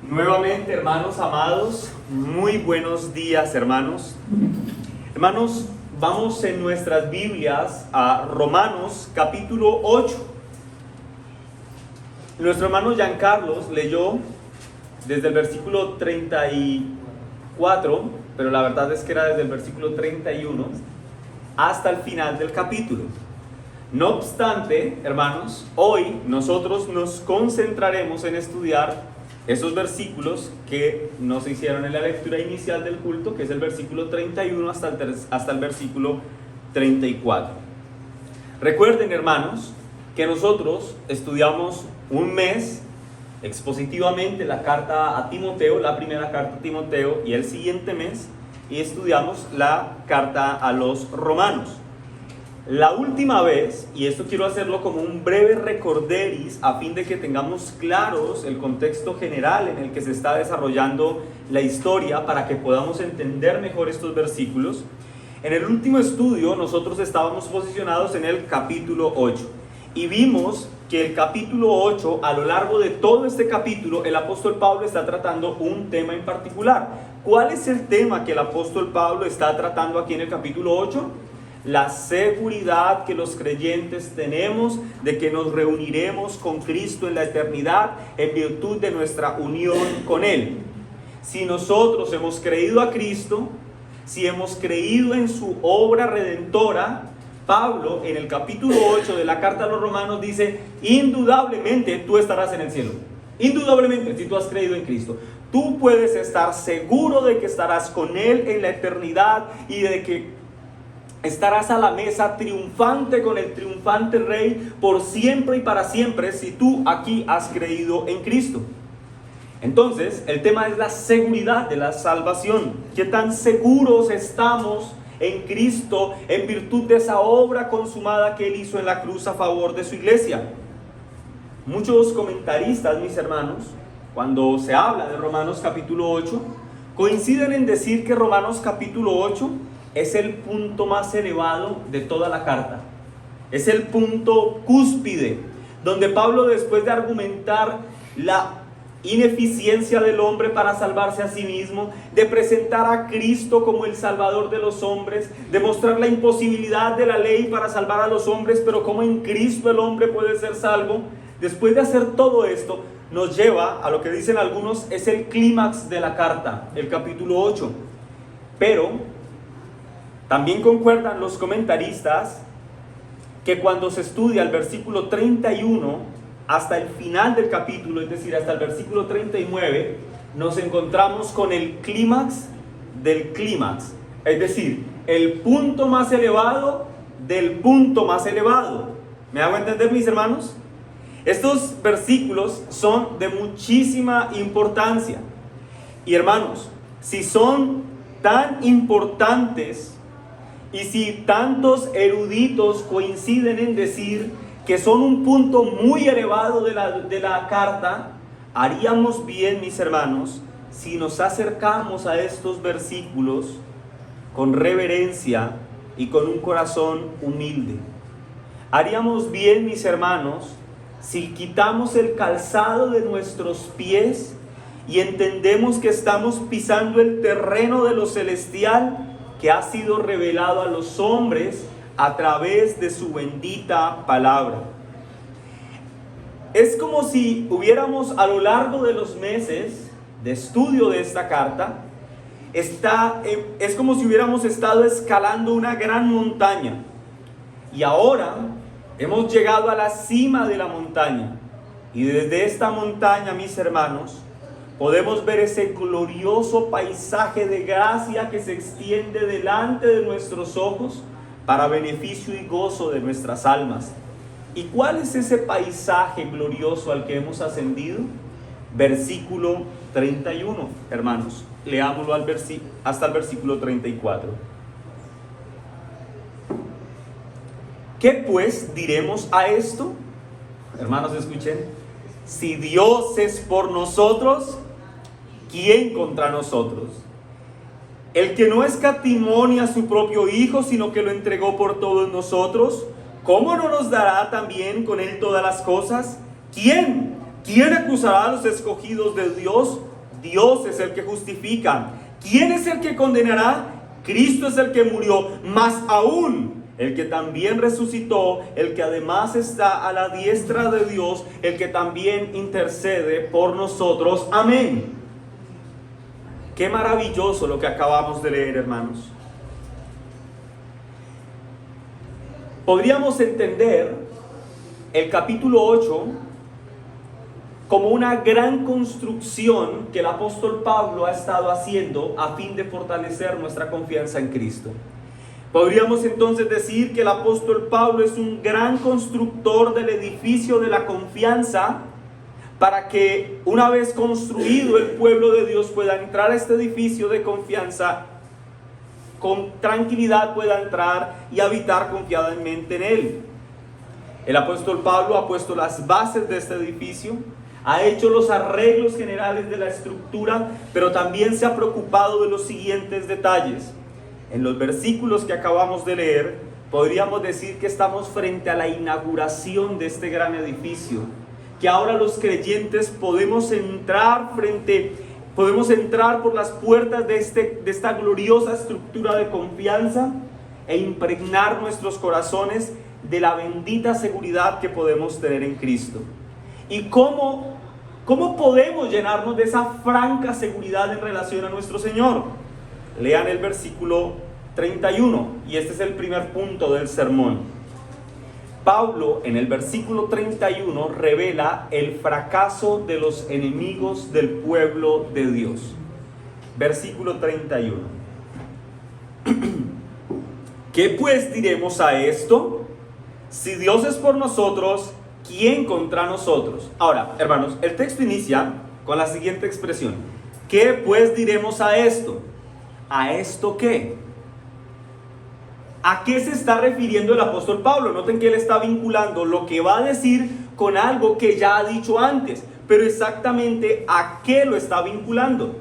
Nuevamente, hermanos amados, muy buenos días, hermanos. Hermanos, vamos en nuestras Biblias a Romanos capítulo 8. Nuestro hermano Giancarlos leyó desde el versículo 34, pero la verdad es que era desde el versículo 31 hasta el final del capítulo. No obstante, hermanos, hoy nosotros nos concentraremos en estudiar esos versículos que nos hicieron en la lectura inicial del culto, que es el versículo 31 hasta el versículo 34. Recuerden, hermanos, que nosotros estudiamos un mes expositivamente la carta a Timoteo, la primera carta a Timoteo, y el siguiente mes y estudiamos la carta a los romanos. La última vez, y esto quiero hacerlo como un breve recorderis a fin de que tengamos claros el contexto general en el que se está desarrollando la historia para que podamos entender mejor estos versículos. En el último estudio nosotros estábamos posicionados en el capítulo 8 y vimos que el capítulo 8, a lo largo de todo este capítulo, el apóstol Pablo está tratando un tema en particular. ¿Cuál es el tema que el apóstol Pablo está tratando aquí en el capítulo 8? La seguridad que los creyentes tenemos de que nos reuniremos con Cristo en la eternidad en virtud de nuestra unión con Él. Si nosotros hemos creído a Cristo, si hemos creído en su obra redentora, Pablo en el capítulo 8 de la carta a los romanos dice: indudablemente tú estarás en el cielo. Indudablemente, si tú has creído en Cristo, tú puedes estar seguro de que estarás con Él en la eternidad y de que estarás a la mesa triunfante con el triunfante Rey por siempre y para siempre si tú aquí has creído en Cristo. Entonces, el tema es la seguridad de la salvación. ¿Qué tan seguros estamos en Cristo en virtud de esa obra consumada que Él hizo en la cruz a favor de su iglesia? Muchos comentaristas, mis hermanos, cuando se habla de Romanos capítulo 8, coinciden en decir que Romanos capítulo 8 es el punto más elevado de toda la carta. Es el punto cúspide, donde Pablo, después de argumentar la ineficiencia del hombre para salvarse a sí mismo, de presentar a Cristo como el Salvador de los hombres, de mostrar la imposibilidad de la ley para salvar a los hombres, pero cómo en Cristo el hombre puede ser salvo, después de hacer todo esto, nos lleva a lo que dicen algunos es el clímax de la carta, el capítulo 8. Pero también concuerdan los comentaristas que cuando se estudia el versículo 31 hasta el final del capítulo, es decir, hasta el versículo 39, nos encontramos con el clímax del clímax, es decir, el punto más elevado del punto más elevado. ¿Me hago entender, mis hermanos? Estos versículos son de muchísima importancia. Y hermanos, si son tan importantes y si tantos eruditos coinciden en decir que son un punto muy elevado de la carta, haríamos bien, mis hermanos, si nos acercamos a estos versículos con reverencia y con un corazón humilde. Haríamos bien, mis hermanos, si quitamos el calzado de nuestros pies y entendemos que estamos pisando el terreno de lo celestial que ha sido revelado a los hombres a través de su bendita palabra. Es como si hubiéramos a lo largo de los meses de estudio de esta carta, es como si hubiéramos estado escalando una gran montaña y ahora hemos llegado a la cima de la montaña y desde esta montaña, mis hermanos, podemos ver ese glorioso paisaje de gracia que se extiende delante de nuestros ojos para beneficio y gozo de nuestras almas. ¿Y cuál es ese paisaje glorioso al que hemos ascendido? Versículo 31, hermanos. Leámoslo hasta el versículo 34. ¿Qué pues diremos a esto? Hermanos, escuchen. Si Dios es por nosotros, ¿quién contra nosotros? El que no escatimó ni a su propio Hijo, sino que lo entregó por todos nosotros, ¿cómo no nos dará también con Él todas las cosas? ¿Quién acusará a los escogidos de Dios? Dios es el que justifica. ¿Quién es el que condenará? Cristo es el que murió, más aún el que también resucitó, el que además está a la diestra de Dios, el que también intercede por nosotros. Amén. Qué maravilloso lo que acabamos de leer, hermanos. Podríamos entender el capítulo 8 como una gran construcción que el apóstol Pablo ha estado haciendo a fin de fortalecer nuestra confianza en Cristo. Podríamos entonces decir que el apóstol Pablo es un gran constructor del edificio de la confianza, para que una vez construido el pueblo de Dios pueda entrar a este edificio de confianza con tranquilidad, pueda entrar y habitar confiadamente en él. El apóstol Pablo ha puesto las bases de este edificio, ha hecho los arreglos generales de la estructura, pero también se ha preocupado de los siguientes detalles. En los versículos que acabamos de leer, podríamos decir que estamos frente a la inauguración de este gran edificio, que ahora los creyentes podemos entrar por las puertas de esta gloriosa estructura de confianza e impregnar nuestros corazones de la bendita seguridad que podemos tener en Cristo. ¿Y cómo podemos llenarnos de esa franca seguridad en relación a nuestro Señor? Lean el versículo 31, y este es el primer punto del sermón. Pablo en el versículo 31 revela el fracaso de los enemigos del pueblo de Dios. Versículo 31. ¿Qué pues diremos a esto? Si Dios es por nosotros, ¿quién contra nosotros? Ahora, hermanos, el texto inicia con la siguiente expresión. ¿Qué pues diremos a esto? ¿A esto qué? ¿A qué se está refiriendo el apóstol Pablo? Noten que él está vinculando lo que va a decir con algo que ya ha dicho antes, pero exactamente ¿a qué lo está vinculando?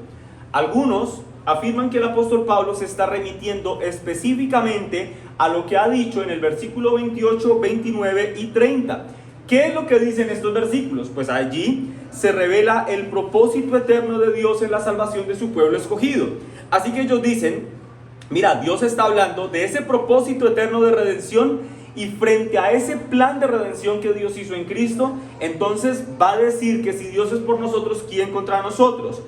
Algunos afirman que el apóstol Pablo se está remitiendo específicamente a lo que ha dicho en el versículo 28, 29 y 30. ¿Qué es lo que dicen estos versículos? Pues allí se revela el propósito eterno de Dios en la salvación de su pueblo escogido. Así que ellos dicen, mira, Dios está hablando de ese propósito eterno de redención, y frente a ese plan de redención que Dios hizo en Cristo, entonces va a decir que si Dios es por nosotros, ¿quién contra nosotros?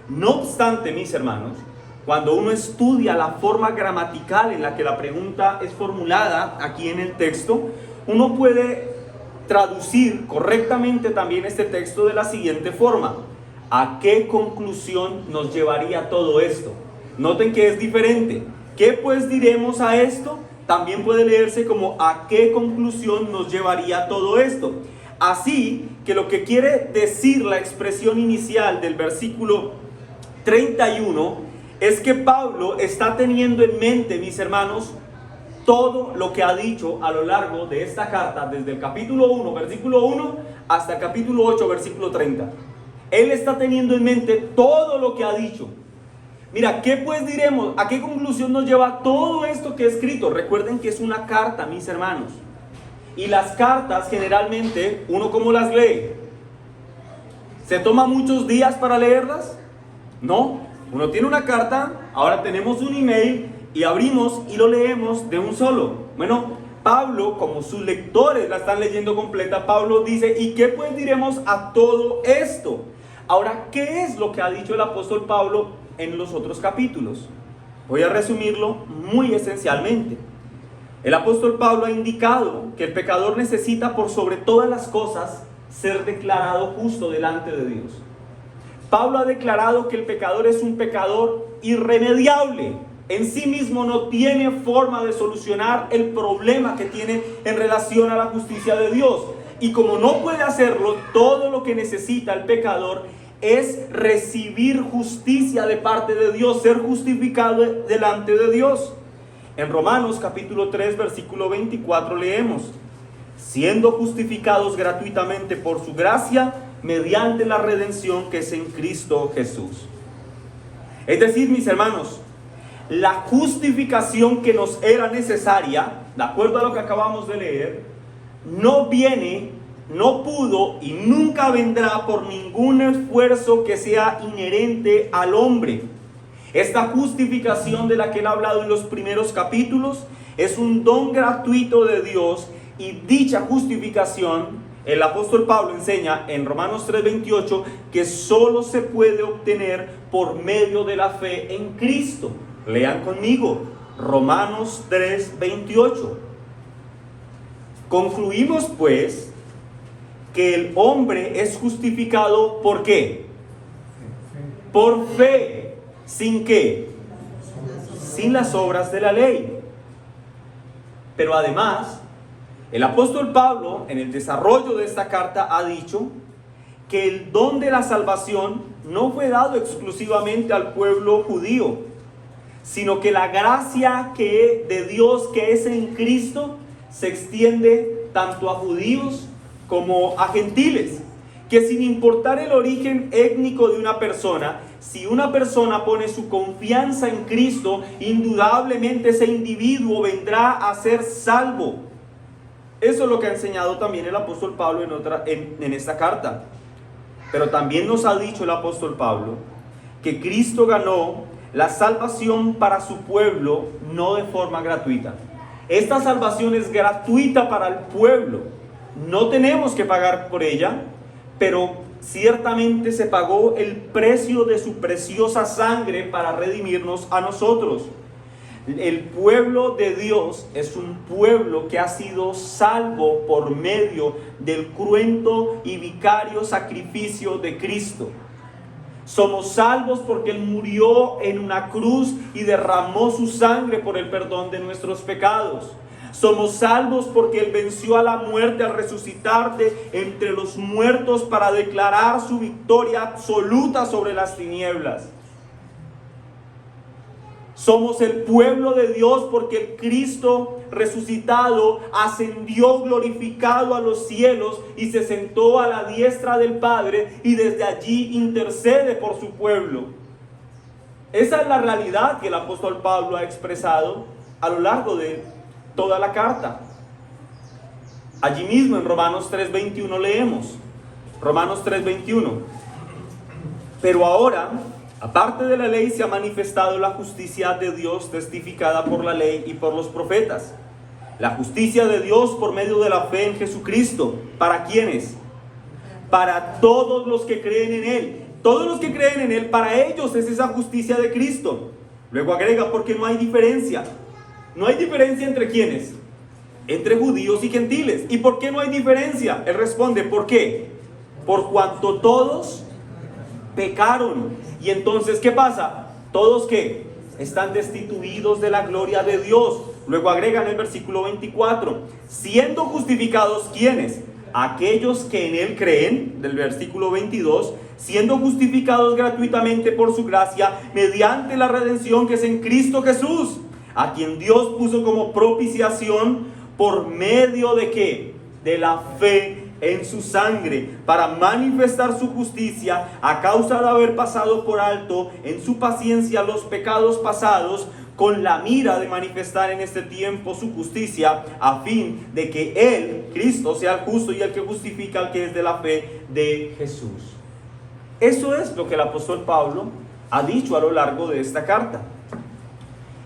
No obstante, mis hermanos, cuando uno estudia la forma gramatical en la que la pregunta es formulada aquí en el texto, uno puede traducir correctamente también este texto de la siguiente forma: ¿a qué conclusión nos llevaría todo esto? Noten que es diferente. ¿Qué pues diremos a esto? También puede leerse como ¿a qué conclusión nos llevaría todo esto? Así que lo que quiere decir la expresión inicial del versículo 31 es que Pablo está teniendo en mente, mis hermanos, todo lo que ha dicho a lo largo de esta carta, desde el capítulo 1, versículo 1, hasta el capítulo 8, versículo 30. Él está teniendo en mente todo lo que ha dicho. Mira, ¿qué pues diremos? ¿A qué conclusión nos lleva todo esto que he escrito? Recuerden que es una carta, mis hermanos. Y las cartas, generalmente, ¿uno cómo las lee? ¿Se toma muchos días para leerlas? No. Uno tiene una carta, ahora tenemos un email, y abrimos y lo leemos de un solo. Bueno, Pablo, como sus lectores la están leyendo completa, Pablo dice, ¿y qué pues diremos a todo esto? Ahora, ¿qué es lo que ha dicho el apóstol Pablo en los otros capítulos? Voy a resumirlo muy esencialmente. El apóstol Pablo ha indicado que el pecador necesita por sobre todas las cosas ser declarado justo delante de Dios. Pablo ha declarado que el pecador es un pecador irremediable. En sí mismo no tiene forma de solucionar el problema que tiene en relación a la justicia de Dios. Y como no puede hacerlo, todo lo que necesita el pecador es recibir justicia de parte de Dios, ser justificado delante de Dios. En Romanos capítulo 3, versículo 24 leemos: siendo justificados gratuitamente por su gracia, mediante la redención que es en Cristo Jesús. Es decir, mis hermanos, la justificación que nos era necesaria, de acuerdo a lo que acabamos de leer, no viene no pudo y nunca vendrá por ningún esfuerzo que sea inherente al hombre. Esta justificación de la que él ha hablado en los primeros capítulos es un don gratuito de Dios, y dicha justificación el apóstol Pablo enseña en Romanos 3:28 que solo se puede obtener por medio de la fe en Cristo. Lean conmigo Romanos 3:28. Concluimos pues que el hombre es justificado ¿por qué? Por fe. ¿Sin qué? Sin las obras de la ley. Pero además, el apóstol Pablo, en el desarrollo de esta carta, ha dicho que el don de la salvación no fue dado exclusivamente al pueblo judío, sino que la gracia de Dios que es en Cristo se extiende tanto a judíos como a gentiles. Que sin importar el origen étnico de una persona, si una persona pone su confianza en Cristo, indudablemente ese individuo vendrá a ser salvo. Eso es lo que ha enseñado también el apóstol Pablo en esta carta. Pero también nos ha dicho el apóstol Pablo que Cristo ganó la salvación para su pueblo, no de forma gratuita. Esta salvación es gratuita para el pueblo. No tenemos que pagar por ella, pero ciertamente se pagó el precio de su preciosa sangre para redimirnos a nosotros. El pueblo de Dios es un pueblo que ha sido salvo por medio del cruento y vicario sacrificio de Cristo. Somos salvos porque Él murió en una cruz y derramó su sangre por el perdón de nuestros pecados. Somos salvos porque Él venció a la muerte al resucitar de entre los muertos para declarar su victoria absoluta sobre las tinieblas. Somos el pueblo de Dios porque el Cristo resucitado ascendió glorificado a los cielos y se sentó a la diestra del Padre, y desde allí intercede por su pueblo. Esa es la realidad que el apóstol Pablo ha expresado a lo largo de toda la carta. Allí mismo en Romanos 3:21 leemos, Romanos 3:21: pero ahora, aparte de la ley, se ha manifestado la justicia de Dios testificada por la ley y por los profetas. La justicia de Dios por medio de la fe en Jesucristo. ¿Para quiénes? Para todos los que creen en Él. Todos los que creen en Él, para ellos es esa justicia de Cristo. Luego agrega, porque no hay diferencia. No hay diferencia entre quiénes, entre judíos y gentiles. ¿Y por qué no hay diferencia? Él responde, ¿por qué? Por cuanto todos pecaron. Y entonces, ¿qué pasa? Todos que están destituidos de la gloria de Dios. Luego agrega en el versículo 24, siendo justificados ¿quiénes? Aquellos que en Él creen, del versículo 22, siendo justificados gratuitamente por su gracia, mediante la redención que es en Cristo Jesús, a quien Dios puso como propiciación por medio de ¿qué? De la fe en su sangre, para manifestar su justicia a causa de haber pasado por alto en su paciencia los pecados pasados, con la mira de manifestar en este tiempo su justicia, a fin de que Él, Cristo, sea el justo y el que justifica al que es de la fe de Jesús. Eso es lo que el apóstol Pablo ha dicho a lo largo de esta carta.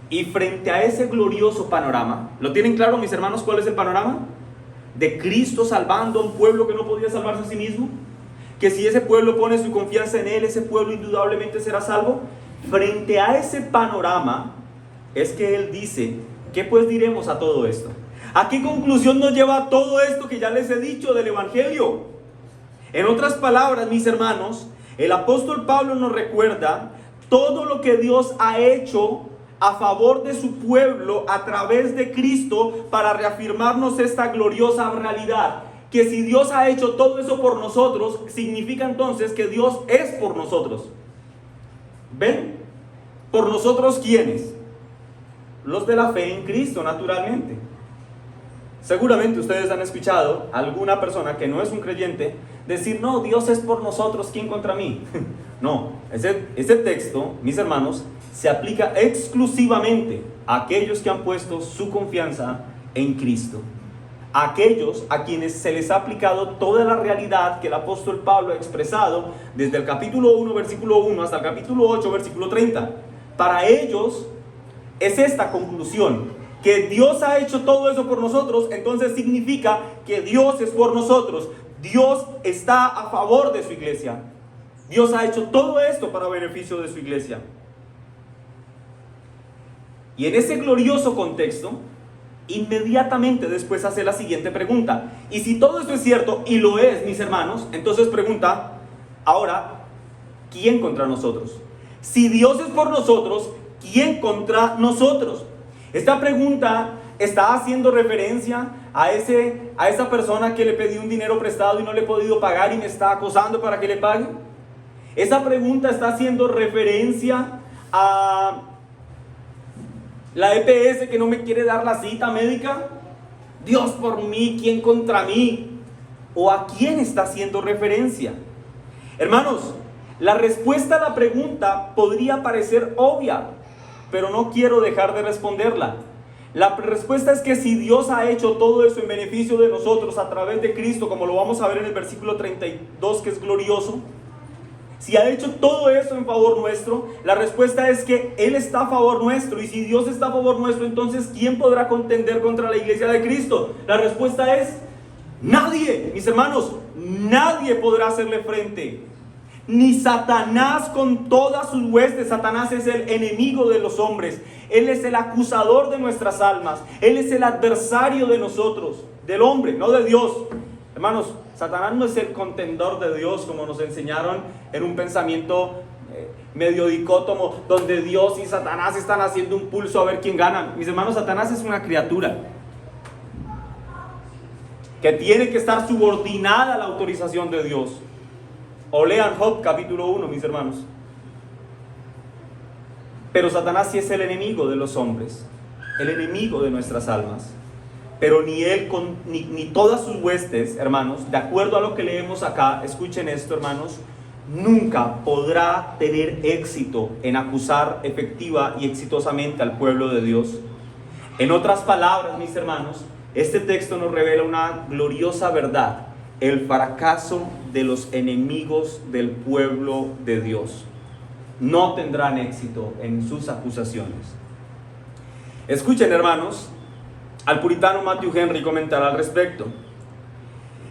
Y frente a ese glorioso panorama, ¿lo tienen claro, mis hermanos, cuál es el panorama? De Cristo salvando a un pueblo que no podía salvarse a sí mismo, que si ese pueblo pone su confianza en Él, ese pueblo indudablemente será salvo. Frente a ese panorama es que Él dice, ¿qué pues diremos a todo esto? ¿A qué conclusión nos lleva todo esto que ya les he dicho del Evangelio? En otras palabras, mis hermanos, el apóstol Pablo nos recuerda todo lo que Dios ha hecho a favor de su pueblo a través de Cristo para reafirmarnos esta gloriosa realidad. Que si Dios ha hecho todo eso por nosotros, significa entonces que Dios es por nosotros. ¿Ven? ¿Por nosotros quiénes? Los de la fe en Cristo, naturalmente. Seguramente ustedes han escuchado a alguna persona que no es un creyente decir, no, Dios es por nosotros, ¿quién contra mí? No, ese texto, mis hermanos, se aplica exclusivamente a aquellos que han puesto su confianza en Cristo. a aquellos a quienes se les ha aplicado toda la realidad que el apóstol Pablo ha expresado desde el capítulo 1, versículo 1 hasta el capítulo 8, versículo 30. Para ellos es esta conclusión: que Dios ha hecho todo eso por nosotros, entonces significa que Dios es por nosotros. Dios está a favor de su iglesia. Dios ha hecho todo esto para beneficio de su iglesia. Y en ese glorioso contexto, inmediatamente después hace la siguiente pregunta. Y si todo esto es cierto, y lo es, mis hermanos, entonces pregunta, ahora, ¿quién contra nosotros? Si Dios es por nosotros, ¿quién contra nosotros? Esta pregunta está haciendo referencia a esa persona que le pedí un dinero prestado y no le he podido pagar y me está acosando para que le pague. Esa pregunta está haciendo referencia a la EPS que no me quiere dar la cita médica. Dios por mí, ¿quién contra mí? ¿O a quién está haciendo referencia? Hermanos, la respuesta a la pregunta podría parecer obvia, pero no quiero dejar de responderla. La respuesta es que si Dios ha hecho todo eso en beneficio de nosotros a través de Cristo, como lo vamos a ver en el versículo 32, que es glorioso, si ha hecho todo eso en favor nuestro, la respuesta es que Él está a favor nuestro. Y si Dios está a favor nuestro, entonces ¿quién podrá contender contra la iglesia de Cristo? La respuesta es nadie, mis hermanos. Nadie podrá hacerle frente. Ni Satanás con todas sus huestes. Satanás es el enemigo de los hombres. Él es el acusador de nuestras almas. Él es el adversario de nosotros, del hombre, no de Dios. Hermanos, Satanás no es el contendor de Dios, como nos enseñaron en un pensamiento medio dicótomo, donde Dios y Satanás están haciendo un pulso a ver quién gana. Mis hermanos, Satanás es una criatura que tiene que estar subordinada a la autorización de Dios. O lean Job capítulo 1, mis hermanos. Pero Satanás sí es el enemigo de los hombres, el enemigo de nuestras almas. Pero ni él, ni todas sus huestes, hermanos, de acuerdo a lo que leemos acá, escuchen esto, hermanos, nunca podrá tener éxito en acusar efectiva y exitosamente al pueblo de Dios. En otras palabras, mis hermanos, este texto nos revela una gloriosa verdad: el fracaso de los enemigos del pueblo de Dios. No tendrán éxito en sus acusaciones. Escuchen, hermanos, al puritano Matthew Henry comentar al respecto.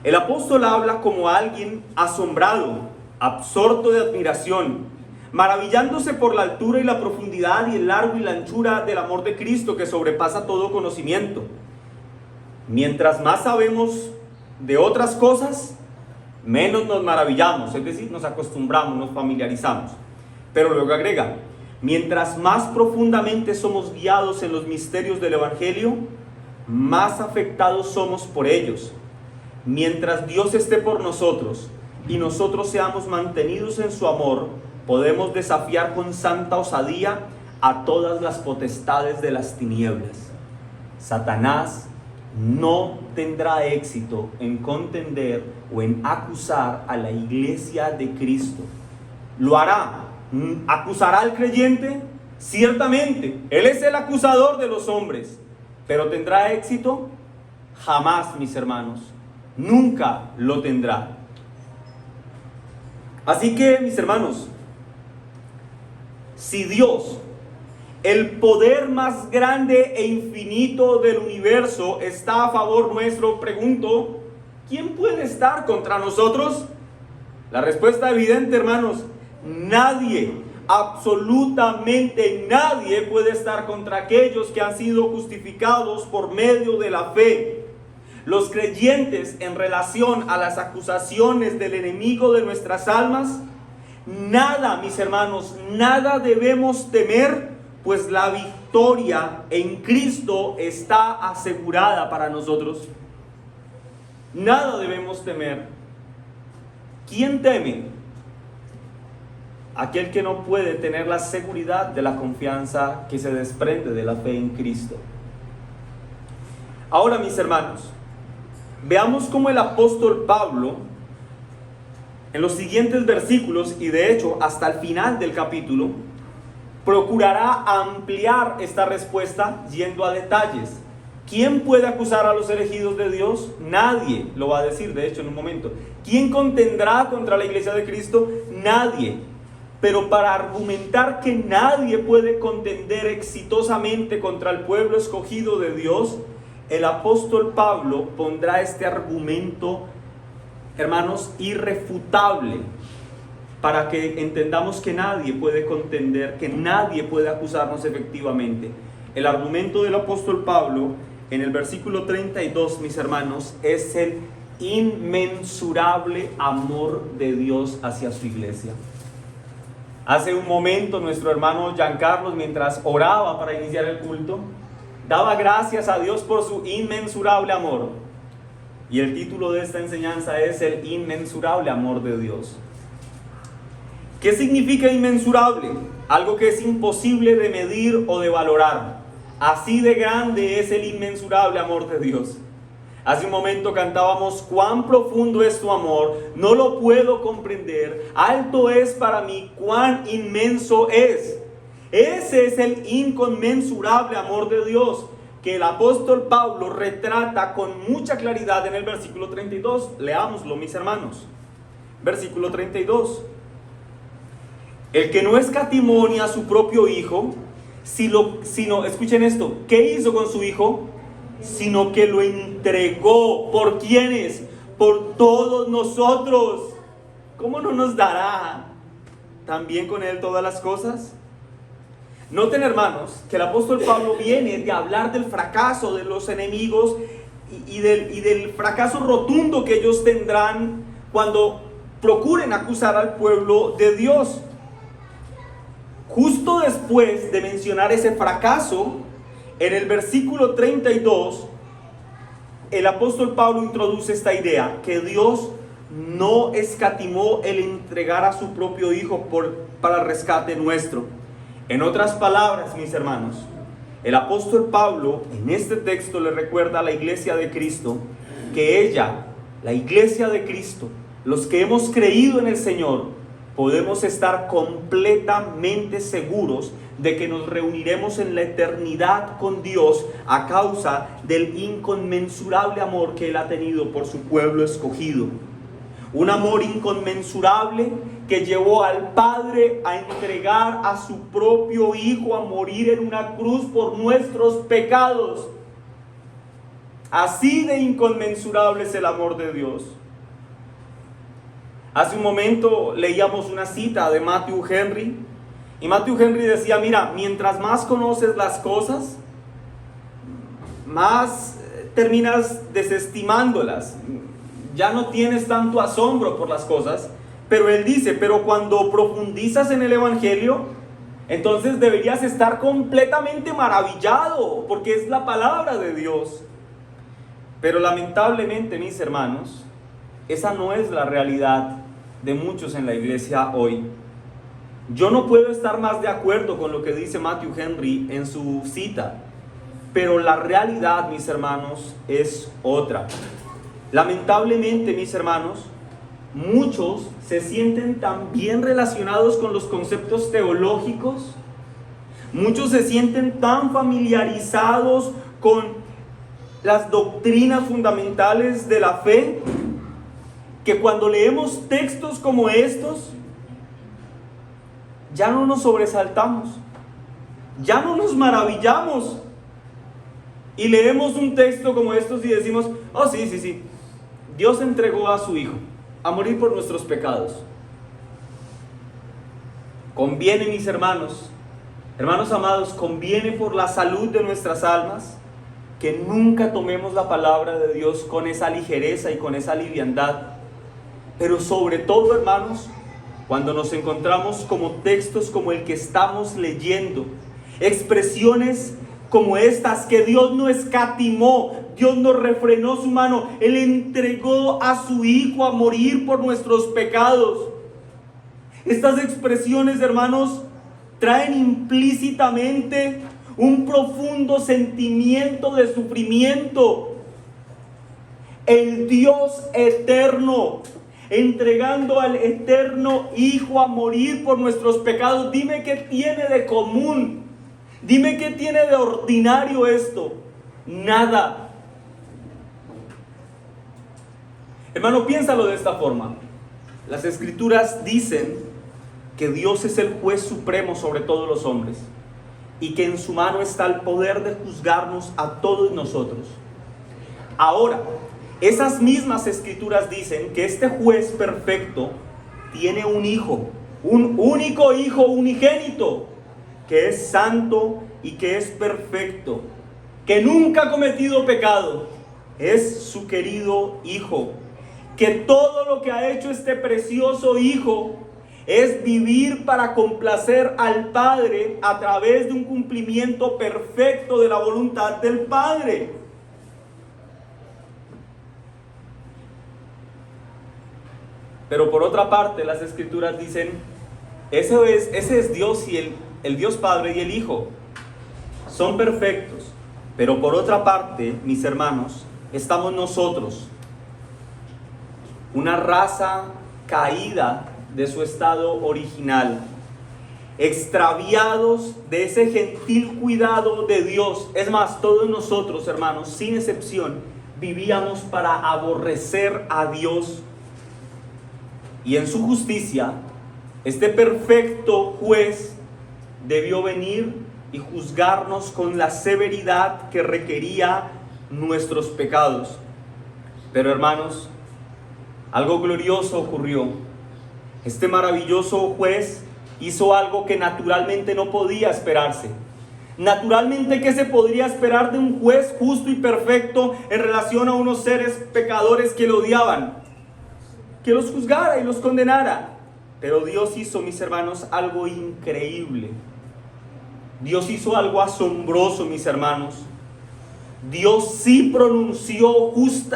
El apóstol habla como alguien asombrado, absorto de admiración, maravillándose por la altura y la profundidad y el largo y la anchura del amor de Cristo que sobrepasa todo conocimiento. Mientras más sabemos de otras cosas, menos nos maravillamos, es decir, nos acostumbramos, nos familiarizamos. Pero luego agrega, mientras más profundamente somos guiados en los misterios del Evangelio, más afectados somos por ellos. Mientras Dios esté por nosotros y nosotros seamos mantenidos en su amor, podemos desafiar con santa osadía a todas las potestades de las tinieblas. Satanás no tendrá éxito en contender o en acusar a la iglesia de Cristo. Lo hará. ¿Acusará al creyente? Ciertamente. Él es el acusador de los hombres. ¿Pero tendrá éxito? Jamás, mis hermanos. Nunca lo tendrá. Así que, mis hermanos, si Dios, el poder más grande e infinito del universo, está a favor nuestro, pregunto, ¿quién puede estar contra nosotros? La respuesta evidente, hermanos: nadie. Absolutamente nadie puede estar contra aquellos que han sido justificados por medio de la fe. Los creyentes, en relación a las acusaciones del enemigo de nuestras almas, nada, mis hermanos, nada debemos temer, pues la victoria en Cristo está asegurada para nosotros. Nada debemos temer. ¿Quién teme? Aquel que no puede tener la seguridad de la confianza que se desprende de la fe en Cristo. Ahora, mis hermanos, veamos cómo el apóstol Pablo, en los siguientes versículos, y de hecho hasta el final del capítulo, procurará ampliar esta respuesta yendo a detalles. ¿Quién puede acusar a los elegidos de Dios? Nadie, lo va a decir de hecho en un momento. ¿Quién contendrá contra la iglesia de Cristo? Nadie. Pero para argumentar que nadie puede contender exitosamente contra el pueblo escogido de Dios, el apóstol Pablo pondrá este argumento, hermanos, irrefutable, para que entendamos que nadie puede contender, que nadie puede acusarnos efectivamente. El argumento del apóstol Pablo en el versículo 32, mis hermanos, es el inmensurable amor de Dios hacia su iglesia. Hace un momento nuestro hermano Giancarlo, mientras oraba para iniciar el culto, daba gracias a Dios por su inmensurable amor. Y el título de esta enseñanza es el inmensurable amor de Dios. ¿Qué significa inmensurable? Algo que es imposible de medir o de valorar. Así de grande es el inmensurable amor de Dios. Hace un momento cantábamos: cuán profundo es tu amor, no lo puedo comprender, alto es para mí, cuán inmenso es. Ese es el inconmensurable amor de Dios que el apóstol Pablo retrata con mucha claridad en el versículo 32. Leámoslo, mis hermanos. Versículo 32. El que no escatimó ni a su propio hijo, sino, escuchen esto, ¿qué hizo con su hijo? Sino que lo entregó. ¿Por quiénes? Por todos nosotros. ¿Cómo no nos dará también con él todas las cosas? Noten, hermanos, que el apóstol Pablo viene de hablar del fracaso de los enemigos y del fracaso rotundo que ellos tendrán cuando procuren acusar al pueblo de Dios. Justo después de mencionar ese fracaso, en el versículo 32, el apóstol Pablo introduce esta idea, que Dios no escatimó el entregar a su propio Hijo para rescate nuestro. En otras palabras, mis hermanos, el apóstol Pablo en este texto le recuerda a la iglesia de Cristo que ella, la iglesia de Cristo, los que hemos creído en el Señor, podemos estar completamente seguros de que nos reuniremos en la eternidad con Dios a causa del inconmensurable amor que Él ha tenido por su pueblo escogido. Un amor inconmensurable que llevó al Padre a entregar a su propio Hijo a morir en una cruz por nuestros pecados. Así de inconmensurable es el amor de Dios. Hace un momento leíamos una cita de Matthew Henry, y Matthew Henry decía: mira, mientras más conoces las cosas, más terminas desestimándolas, ya no tienes tanto asombro por las cosas. Pero él dice: pero cuando profundizas en el Evangelio, entonces deberías estar completamente maravillado, porque es la palabra de Dios. Pero lamentablemente, mis hermanos, esa no es la realidad de muchos en la iglesia hoy. Yo no puedo estar más de acuerdo con lo que dice Matthew Henry en su cita, pero la realidad, mis hermanos, es otra. Lamentablemente, mis hermanos, muchos se sienten tan bien relacionados con los conceptos teológicos, muchos se sienten tan familiarizados con las doctrinas fundamentales de la fe, que cuando leemos textos como estos, ya no nos sobresaltamos, ya no nos maravillamos, y leemos un texto como estos y decimos: oh sí, Dios entregó a su Hijo a morir por nuestros pecados. Conviene, mis hermanos amados, conviene por la salud de nuestras almas que nunca tomemos la palabra de Dios con esa ligereza y con esa liviandad. Pero sobre todo, hermanos, cuando nos encontramos como textos como el que estamos leyendo, expresiones como estas, que Dios no escatimó, Dios no refrenó su mano, Él entregó a su Hijo a morir por nuestros pecados. Estas expresiones, hermanos, traen implícitamente un profundo sentimiento de sufrimiento. El Dios eterno entregando al eterno Hijo a morir por nuestros pecados. Dime qué tiene de común, dime qué tiene de ordinario esto. nada. Hermano, piénsalo de esta forma. Las Escrituras dicen que Dios es el juez supremo sobre todos los hombres y que en su mano está el poder de juzgarnos a todos nosotros. Ahora, esas mismas Escrituras dicen que este juez perfecto tiene un hijo, un único hijo unigénito, que es santo y que es perfecto, que nunca ha cometido pecado. Es su querido hijo, que todo lo que ha hecho este precioso hijo es vivir para complacer al Padre a través de un cumplimiento perfecto de la voluntad del Padre. Pero por otra parte, las Escrituras dicen, ese es Dios y el Dios Padre y el Hijo. Son perfectos. Pero por otra parte, mis hermanos, estamos nosotros, una raza caída de su estado original, extraviados de ese gentil cuidado de Dios. Es más, todos nosotros, hermanos, sin excepción, vivíamos para aborrecer a Dios. Y en su justicia, este perfecto juez debió venir y juzgarnos con la severidad que requería nuestros pecados. Pero hermanos, algo glorioso ocurrió. Este maravilloso juez hizo algo que naturalmente no podía esperarse. Naturalmente, ¿qué se podría esperar de un juez justo y perfecto en relación a unos seres pecadores que lo odiaban? Que los juzgara y los condenara. Pero Dios hizo, mis hermanos, algo increíble. Dios hizo algo asombroso, mis hermanos. Dios sí pronunció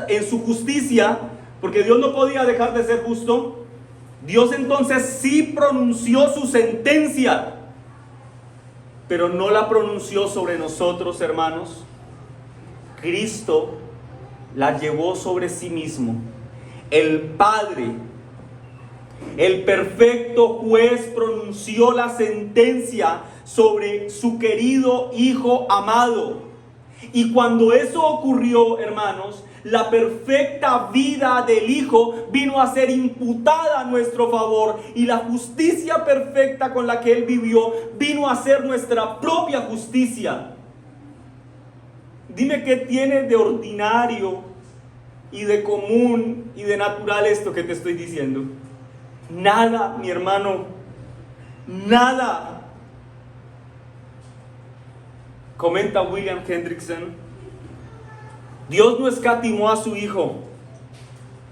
en su justicia, porque Dios no podía dejar de ser justo. Dios entonces sí pronunció su sentencia, pero no la pronunció sobre nosotros, hermanos. Cristo la llevó sobre sí mismo. El Padre, el perfecto juez, pronunció la sentencia sobre su querido Hijo amado. Y cuando eso ocurrió, hermanos, la perfecta vida del Hijo vino a ser imputada a nuestro favor, y la justicia perfecta con la que Él vivió vino a ser nuestra propia justicia. Dime qué tiene de ordinario y de común y de natural esto que te estoy diciendo. Nada, mi hermano, nada. Comenta William Hendrickson: Dios no escatimó a su Hijo.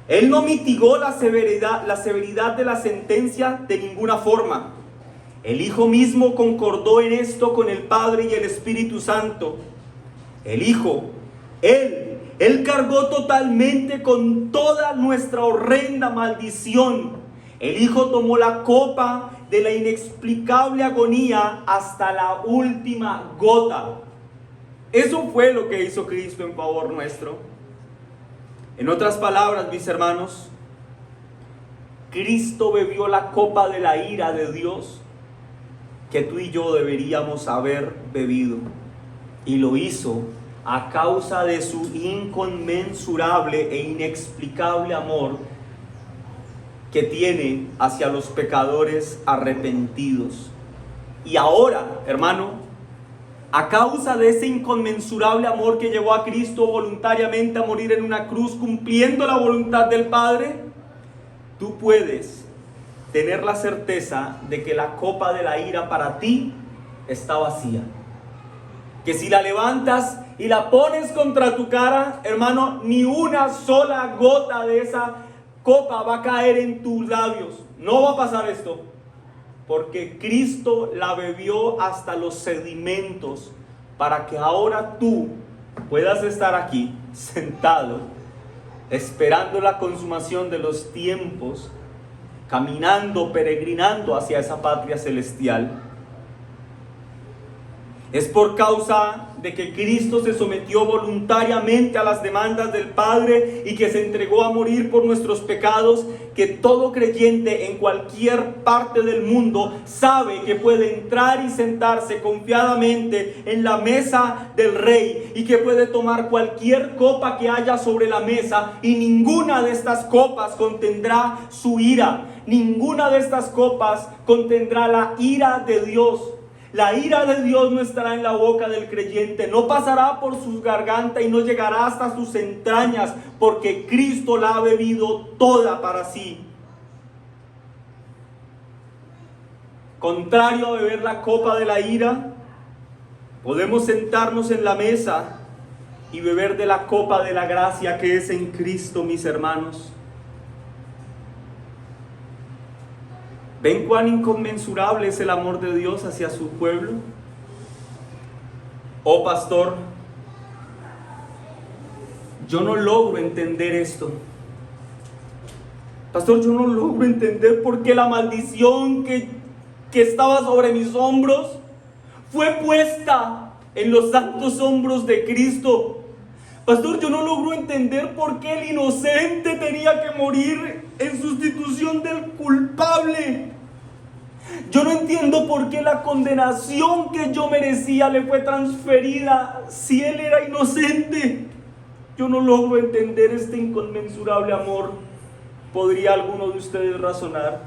Él no mitigó la severidad de la sentencia de ninguna forma. El Hijo mismo concordó en esto con el Padre y el Espíritu Santo. El Hijo, Él cargó totalmente con toda nuestra horrenda maldición. El Hijo tomó la copa de la inexplicable agonía hasta la última gota. Eso fue lo que hizo Cristo en favor nuestro. En otras palabras, mis hermanos, Cristo bebió la copa de la ira de Dios que tú y yo deberíamos haber bebido. Y lo hizo a causa de su inconmensurable e inexplicable amor que tiene hacia los pecadores arrepentidos. Y ahora, hermano, a causa de ese inconmensurable amor que llevó a Cristo voluntariamente a morir en una cruz cumpliendo la voluntad del Padre, tú puedes tener la certeza de que la copa de la ira para ti está vacía. Que si la levantas y la pones contra tu cara, hermano, ni una sola gota de esa copa va a caer en tus labios. No va a pasar esto, porque Cristo la bebió hasta los sedimentos para que ahora tú puedas estar aquí sentado esperando la consumación de los tiempos, caminando, peregrinando hacia esa patria celestial. Es por causa de que Cristo se sometió voluntariamente a las demandas del Padre y que se entregó a morir por nuestros pecados, que todo creyente en cualquier parte del mundo sabe que puede entrar y sentarse confiadamente en la mesa del rey y que puede tomar cualquier copa que haya sobre la mesa y ninguna de estas copas contendrá su ira. Ninguna de estas copas contendrá la ira de Dios. La ira de Dios no estará en la boca del creyente, no pasará por sus gargantas y no llegará hasta sus entrañas, porque Cristo la ha bebido toda para sí. Contrario a beber la copa de la ira, podemos sentarnos en la mesa y beber de la copa de la gracia que es en Cristo, mis hermanos. ¿Ven cuán inconmensurable es el amor de Dios hacia su pueblo? Oh pastor, yo no logro entender esto. Pastor, yo no logro entender por qué la maldición que estaba sobre mis hombros fue puesta en los santos hombros de Cristo. Pastor, yo no logro entender por qué el inocente tenía que morir en sustitución del culpable. Yo no entiendo por qué la condenación que yo merecía le fue transferida si él era inocente. Yo no logro entender este inconmensurable amor. ¿Podría alguno de ustedes razonar?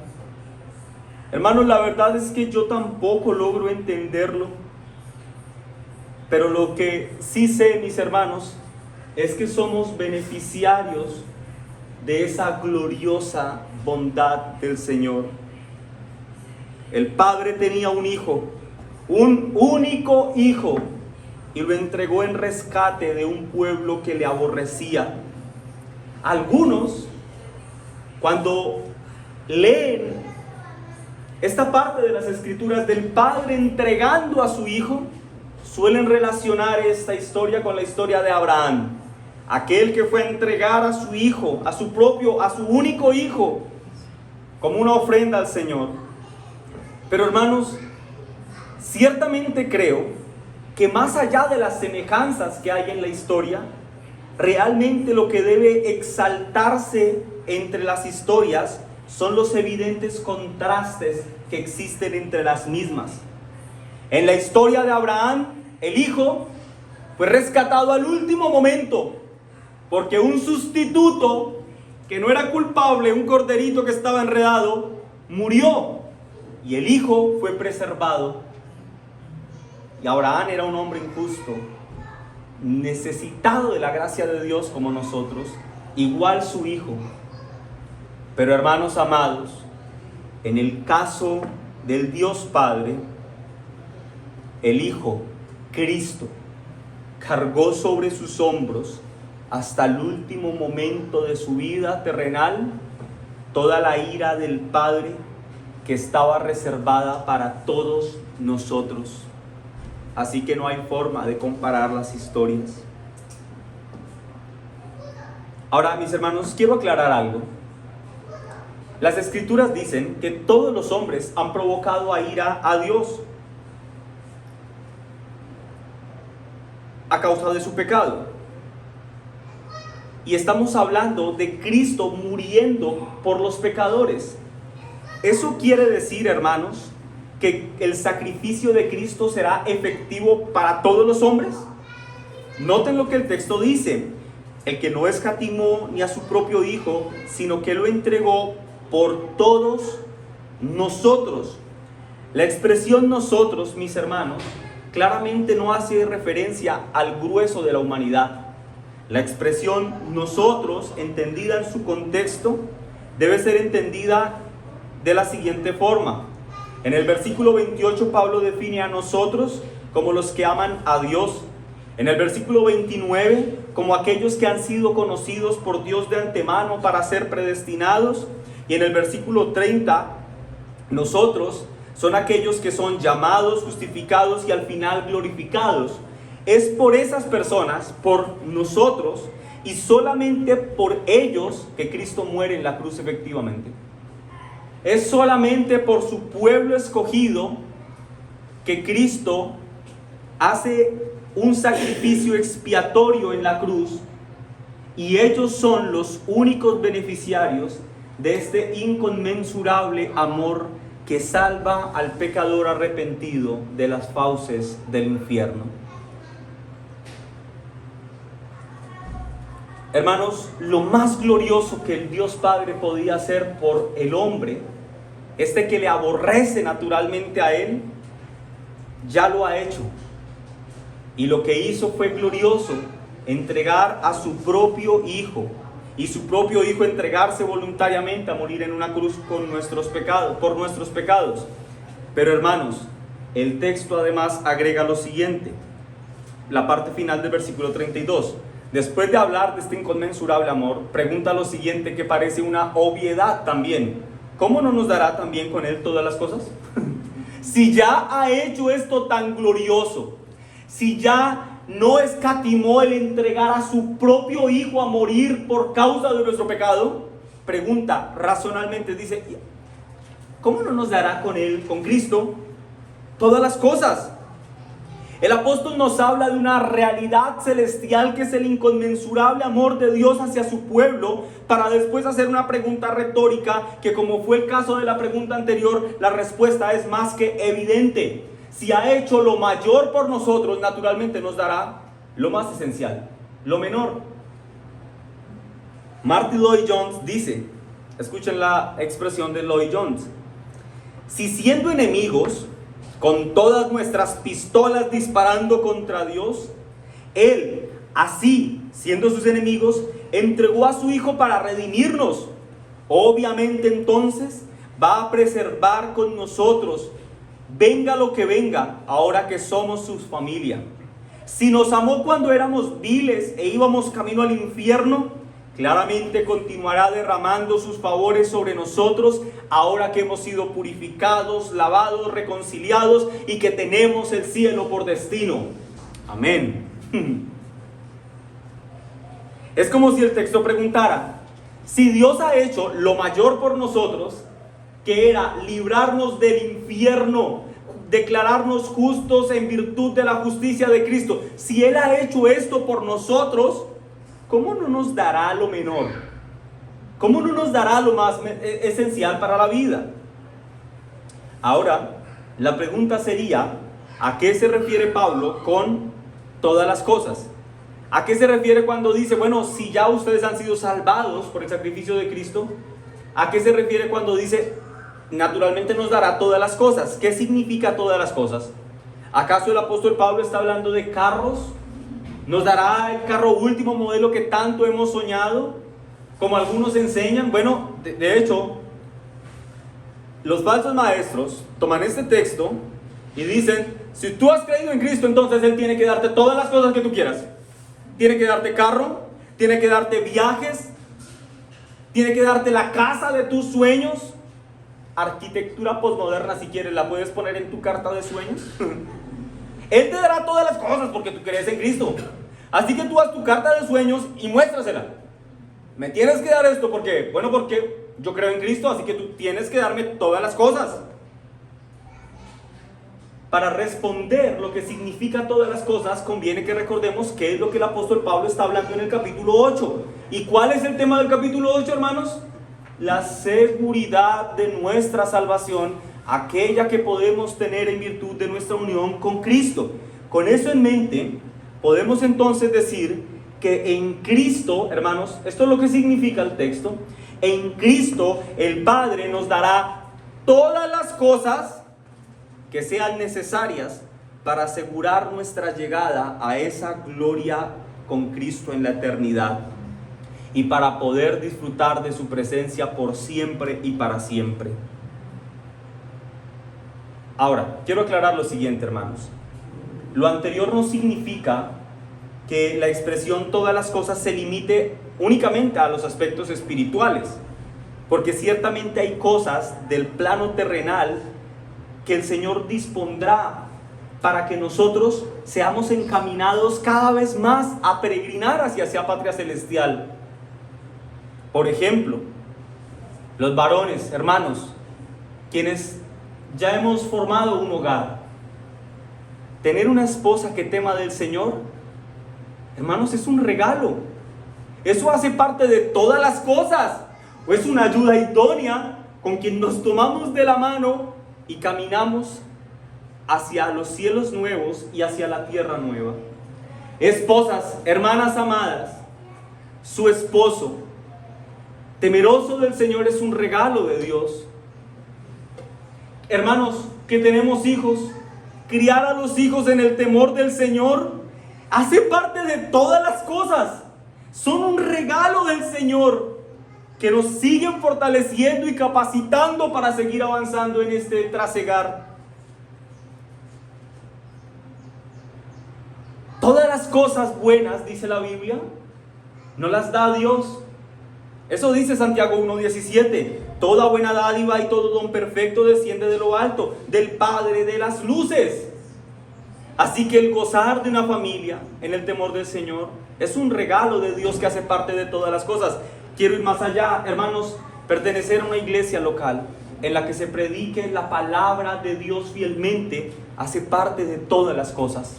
Hermanos, la verdad es que yo tampoco logro entenderlo. Pero lo que sí sé, mis hermanos, es que somos beneficiarios de esa gloriosa bondad del Señor. El Padre tenía un hijo, un único hijo, y lo entregó en rescate de un pueblo que le aborrecía. Algunos, cuando leen esta parte de las Escrituras del Padre entregando a su hijo, suelen relacionar esta historia con la historia de Abraham. Aquel que fue a entregar a su hijo, a su único hijo, como una ofrenda al Señor. Pero hermanos, ciertamente creo que más allá de las semejanzas que hay en la historia, realmente lo que debe exaltarse entre las historias son los evidentes contrastes que existen entre las mismas. En la historia de Abraham, el hijo fue rescatado al último momento, porque un sustituto que no era culpable, un corderito que estaba enredado, murió y el hijo fue preservado. Y Abraham era un hombre injusto, necesitado de la gracia de Dios como nosotros, igual su hijo. Pero hermanos amados, en el caso del Dios Padre, el Hijo, Cristo, cargó sobre sus hombros hasta el último momento de su vida terrenal toda la ira del Padre que estaba reservada para todos nosotros. Así que no hay forma de comparar las historias. Ahora, mis hermanos, quiero aclarar algo. Las Escrituras dicen que todos los hombres han provocado a ira a Dios a causa de su pecado. Y estamos hablando de Cristo muriendo por los pecadores. Eso quiere decir, hermanos, que el sacrificio de Cristo será efectivo para todos los hombres. Noten lo que el texto dice: el que no escatimó ni a su propio Hijo, sino que lo entregó por todos nosotros. La expresión nosotros, mis hermanos, claramente no hace referencia al grueso de la humanidad. La expresión nosotros, entendida en su contexto, debe ser entendida de la siguiente forma. En el versículo 28 Pablo define a nosotros como los que aman a Dios. En el versículo 29 como aquellos que han sido conocidos por Dios de antemano para ser predestinados. Y en el versículo 30 nosotros son aquellos que son llamados, justificados y al final glorificados. Es por esas personas, por nosotros y solamente por ellos que Cristo muere en la cruz efectivamente. Es solamente por su pueblo escogido que Cristo hace un sacrificio expiatorio en la cruz, y ellos son los únicos beneficiarios de este inconmensurable amor que salva al pecador arrepentido de las fauces del infierno. Hermanos, lo más glorioso que el Dios Padre podía hacer por el hombre, este que le aborrece naturalmente a él, ya lo ha hecho. Y lo que hizo fue glorioso, entregar a su propio Hijo, y su propio Hijo entregarse voluntariamente a morir en una cruz con nuestros pecados, por nuestros pecados. Pero hermanos, el texto además agrega lo siguiente, la parte final del versículo 32. Después de hablar de este inconmensurable amor, pregunta lo siguiente que parece una obviedad también: ¿cómo no nos dará también con él todas las cosas? Si ya ha hecho esto tan glorioso, si ya no escatimó el entregar a su propio Hijo a morir por causa de nuestro pecado, pregunta razonalmente, dice, ¿cómo no nos dará con él, con Cristo, todas las cosas? El apóstol nos habla de una realidad celestial que es el inconmensurable amor de Dios hacia su pueblo, para después hacer una pregunta retórica que, como fue el caso de la pregunta anterior, la respuesta es más que evidente. Si ha hecho lo mayor por nosotros, naturalmente nos dará lo más esencial, lo menor. Martyn Lloyd-Jones dice, escuchen la expresión de Lloyd-Jones: si siendo enemigos, con todas nuestras pistolas disparando contra Dios, Él, así, siendo sus enemigos, entregó a su Hijo para redimirnos, obviamente entonces va a preservar con nosotros, venga lo que venga, ahora que somos su familia. Si nos amó cuando éramos viles e íbamos camino al infierno, claramente continuará derramando sus favores sobre nosotros, ahora que hemos sido purificados, lavados, reconciliados y que tenemos el cielo por destino. Amén. Es como si el texto preguntara: si Dios ha hecho lo mayor por nosotros, que era librarnos del infierno, declararnos justos en virtud de la justicia de Cristo, si Él ha hecho esto por nosotros, ¿cómo no nos dará lo menor? ¿Cómo no nos dará lo más esencial para la vida? Ahora, la pregunta sería, ¿a qué se refiere Pablo con todas las cosas? ¿A qué se refiere cuando dice, bueno, si ya ustedes han sido salvados por el sacrificio de Cristo? ¿A qué se refiere cuando dice, naturalmente nos dará todas las cosas? ¿Qué significa todas las cosas? ¿Acaso el apóstol Pablo está hablando de carros? ¿Nos dará el carro último modelo que tanto hemos soñado, como algunos enseñan? Bueno, de hecho, los falsos maestros toman este texto y dicen, si tú has creído en Cristo, entonces Él tiene que darte todas las cosas que tú quieras. Tiene que darte carro, tiene que darte viajes, tiene que darte la casa de tus sueños. Arquitectura posmoderna, si quieres, la puedes poner en tu carta de sueños. Él te dará todas las cosas porque tú crees en Cristo. Así que tú haz tu carta de sueños y muéstrasela. Me tienes que dar esto porque, bueno, porque yo creo en Cristo, así que tú tienes que darme todas las cosas. Para responder lo que significa todas las cosas, conviene que recordemos qué es lo que el apóstol Pablo está hablando en el capítulo 8. ¿Y cuál es el tema del capítulo 8, hermanos? La seguridad de nuestra salvación, aquella que podemos tener en virtud de nuestra unión con Cristo. Con eso en mente, podemos entonces decir que en Cristo, hermanos, esto es lo que significa el texto, en Cristo el Padre nos dará todas las cosas que sean necesarias para asegurar nuestra llegada a esa gloria con Cristo en la eternidad y para poder disfrutar de su presencia por siempre y para siempre. Ahora, quiero aclarar lo siguiente, hermanos. Lo anterior no significa que la expresión todas las cosas se limite únicamente a los aspectos espirituales, porque ciertamente hay cosas del plano terrenal que el Señor dispondrá para que nosotros seamos encaminados cada vez más a peregrinar hacia esa patria celestial. Por ejemplo, los varones, hermanos, quienes ya hemos formado un hogar, tener una esposa que tema del Señor, hermanos, es un regalo. Eso hace parte de todas las cosas. o es una ayuda idónea con quien nos tomamos de la mano y caminamos hacia los cielos nuevos y hacia la tierra nueva. Esposas, hermanas amadas, su esposo, temeroso del Señor, es un regalo de Dios. Hermanos que tenemos hijos, criar a los hijos en el temor del Señor hace parte de todas las cosas. Son un regalo del Señor que nos siguen fortaleciendo y capacitando para seguir avanzando en este trasegar. Todas las cosas buenas, dice la Biblia, no las da Dios. Eso dice Santiago 1:17. Toda buena dádiva y todo don perfecto desciende de lo alto, del Padre de las luces. Así que el gozar de una familia en el temor del Señor es un regalo de Dios que hace parte de todas las cosas. Quiero ir más allá, hermanos, pertenecer a una iglesia local en la que se predique la palabra de Dios fielmente hace parte de todas las cosas.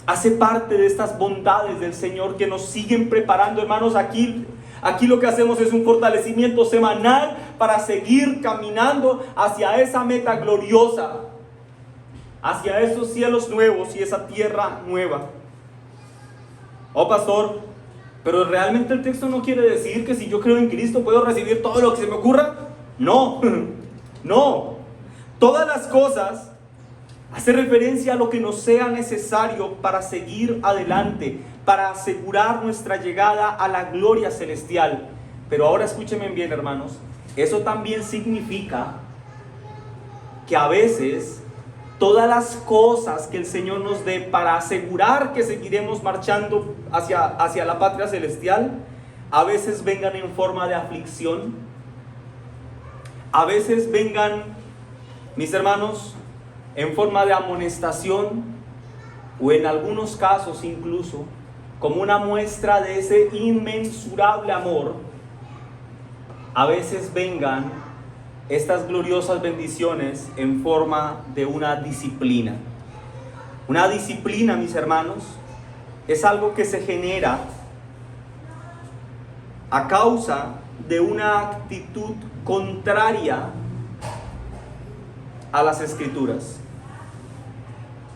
Hace parte de estas bondades del Señor que nos siguen preparando, hermanos. Aquí lo que hacemos es un fortalecimiento semanal para seguir caminando hacia esa meta gloriosa, hacia esos cielos nuevos y esa tierra nueva. Oh, pastor, pero realmente el texto no quiere decir que si yo creo en Cristo puedo recibir todo lo que se me ocurra. No, no. Todas las cosas hace referencia a lo que nos sea necesario para seguir adelante, para asegurar nuestra llegada a la gloria celestial. Pero ahora escúchenme bien, hermanos, eso también significa que a veces todas las cosas que el Señor nos dé para asegurar que seguiremos marchando hacia la patria celestial, a veces vengan en forma de aflicción, a veces vengan, mis hermanos, en forma de amonestación, o en algunos casos incluso como una muestra de ese inmensurable amor. A veces vengan estas gloriosas bendiciones en forma de una disciplina. Una disciplina, mis hermanos, es algo que se genera a causa de una actitud contraria a las Escrituras.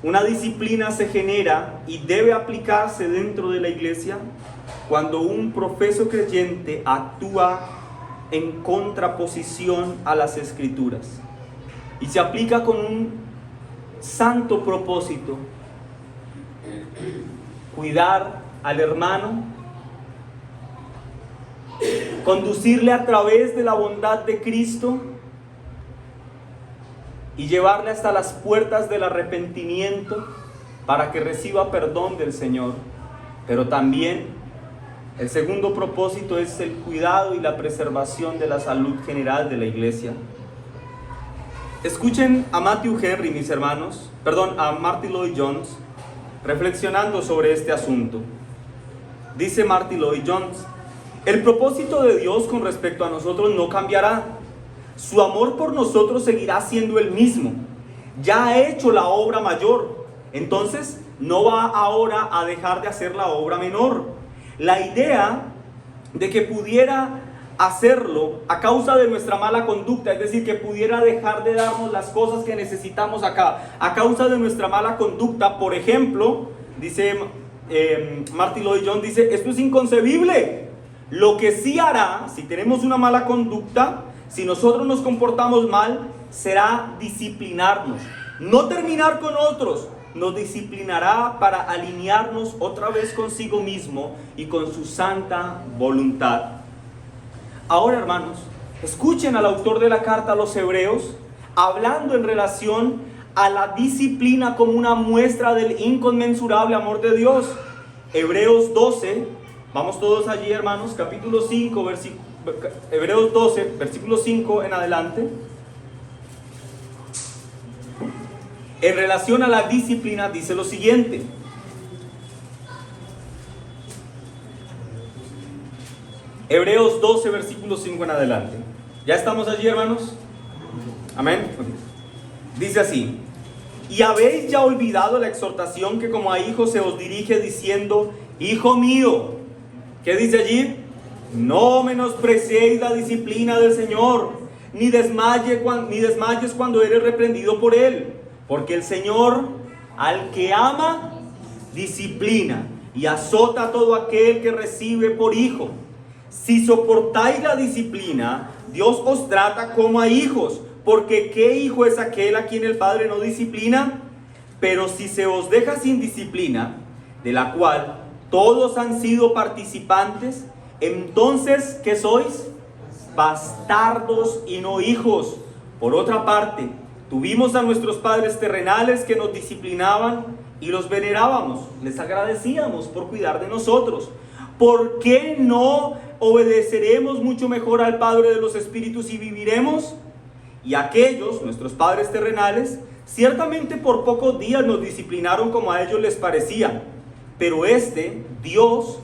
Una disciplina se genera y debe aplicarse dentro de la iglesia cuando un profeso creyente actúa en contraposición a las Escrituras y se aplica con un santo propósito: cuidar al hermano, conducirle a través de la bondad de Cristo y llevarle hasta las puertas del arrepentimiento para que reciba perdón del Señor. Pero también el segundo propósito es el cuidado y la preservación de la salud general de la iglesia. Escuchen a Matthew Henry, mis hermanos, a Martyn Lloyd-Jones, reflexionando sobre este asunto. Dice Martyn Lloyd-Jones: el propósito de Dios con respecto a nosotros no cambiará. Su amor por nosotros seguirá siendo el mismo. Ya ha hecho la obra mayor, entonces no va ahora a dejar de hacer la obra menor. La idea de que pudiera hacerlo a causa de nuestra mala conducta, es decir, que pudiera dejar de darnos las cosas que necesitamos acá, a causa de nuestra mala conducta, por ejemplo, dice Martyn Lloyd-Jones, dice: esto es inconcebible. Lo que sí hará, si tenemos una mala conducta, si nosotros nos comportamos mal, será disciplinarnos. No terminar con otros, nos disciplinará para alinearnos otra vez consigo mismo y con su santa voluntad. Ahora, hermanos, escuchen al autor de la carta a los Hebreos hablando en relación a la disciplina como una muestra del inconmensurable amor de Dios. Hebreos 12, vamos todos allí, hermanos, capítulo 5, Hebreos 12, versículo 5 en adelante. En relación a la disciplina dice lo siguiente: Hebreos 12, versículo 5 en adelante. ¿Ya estamos allí, hermanos? Amén. Dice así: y habéis ya olvidado la exhortación que como a hijos se os dirige diciendo: hijo mío. ¿Qué dice allí? No menospreciéis la disciplina del Señor, ni desmayes cuando eres reprendido por Él. Porque el Señor, al que ama, disciplina y azota a todo aquel que recibe por hijo. Si soportáis la disciplina, Dios os trata como a hijos. Porque ¿qué hijo es aquel a quien el Padre no disciplina? Pero si se os deja sin disciplina, de la cual todos han sido participantes, entonces, ¿qué sois? Bastardos y no hijos. Por otra parte, tuvimos a nuestros padres terrenales que nos disciplinaban y los venerábamos. Les agradecíamos por cuidar de nosotros. ¿Por qué no obedeceremos mucho mejor al Padre de los Espíritus y viviremos? Y aquellos, nuestros padres terrenales, ciertamente por pocos días nos disciplinaron como a ellos les parecía. Pero Dios,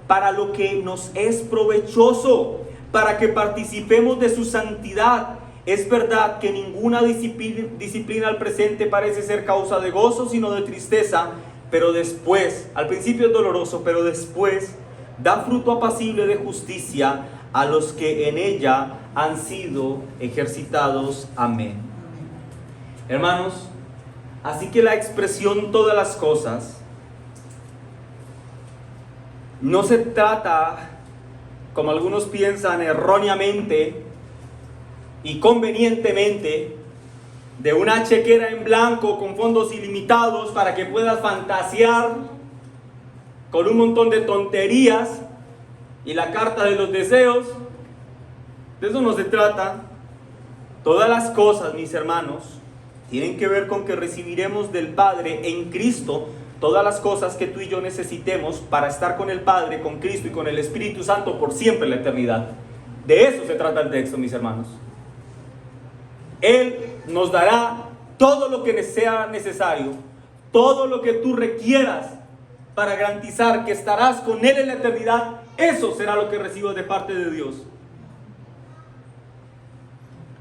para lo que nos es provechoso, para que participemos de su santidad. Es verdad que ninguna disciplina al presente parece ser causa de gozo, sino de tristeza, pero después, al principio es doloroso, pero después da fruto apacible de justicia a los que en ella han sido ejercitados. Amén. Hermanos, así que la expresión todas las cosas no se trata, como algunos piensan erróneamente y convenientemente, de una chequera en blanco con fondos ilimitados para que puedas fantasear con un montón de tonterías y la carta de los deseos. De eso no se trata. Todas las cosas, mis hermanos, tienen que ver con que recibiremos del Padre en Cristo todas las cosas que tú y yo necesitemos para estar con el Padre, con Cristo y con el Espíritu Santo por siempre en la eternidad. De eso se trata el texto, mis hermanos. Él nos dará todo lo que sea necesario, todo lo que tú requieras para garantizar que estarás con Él en la eternidad. Eso será lo que recibas de parte de Dios.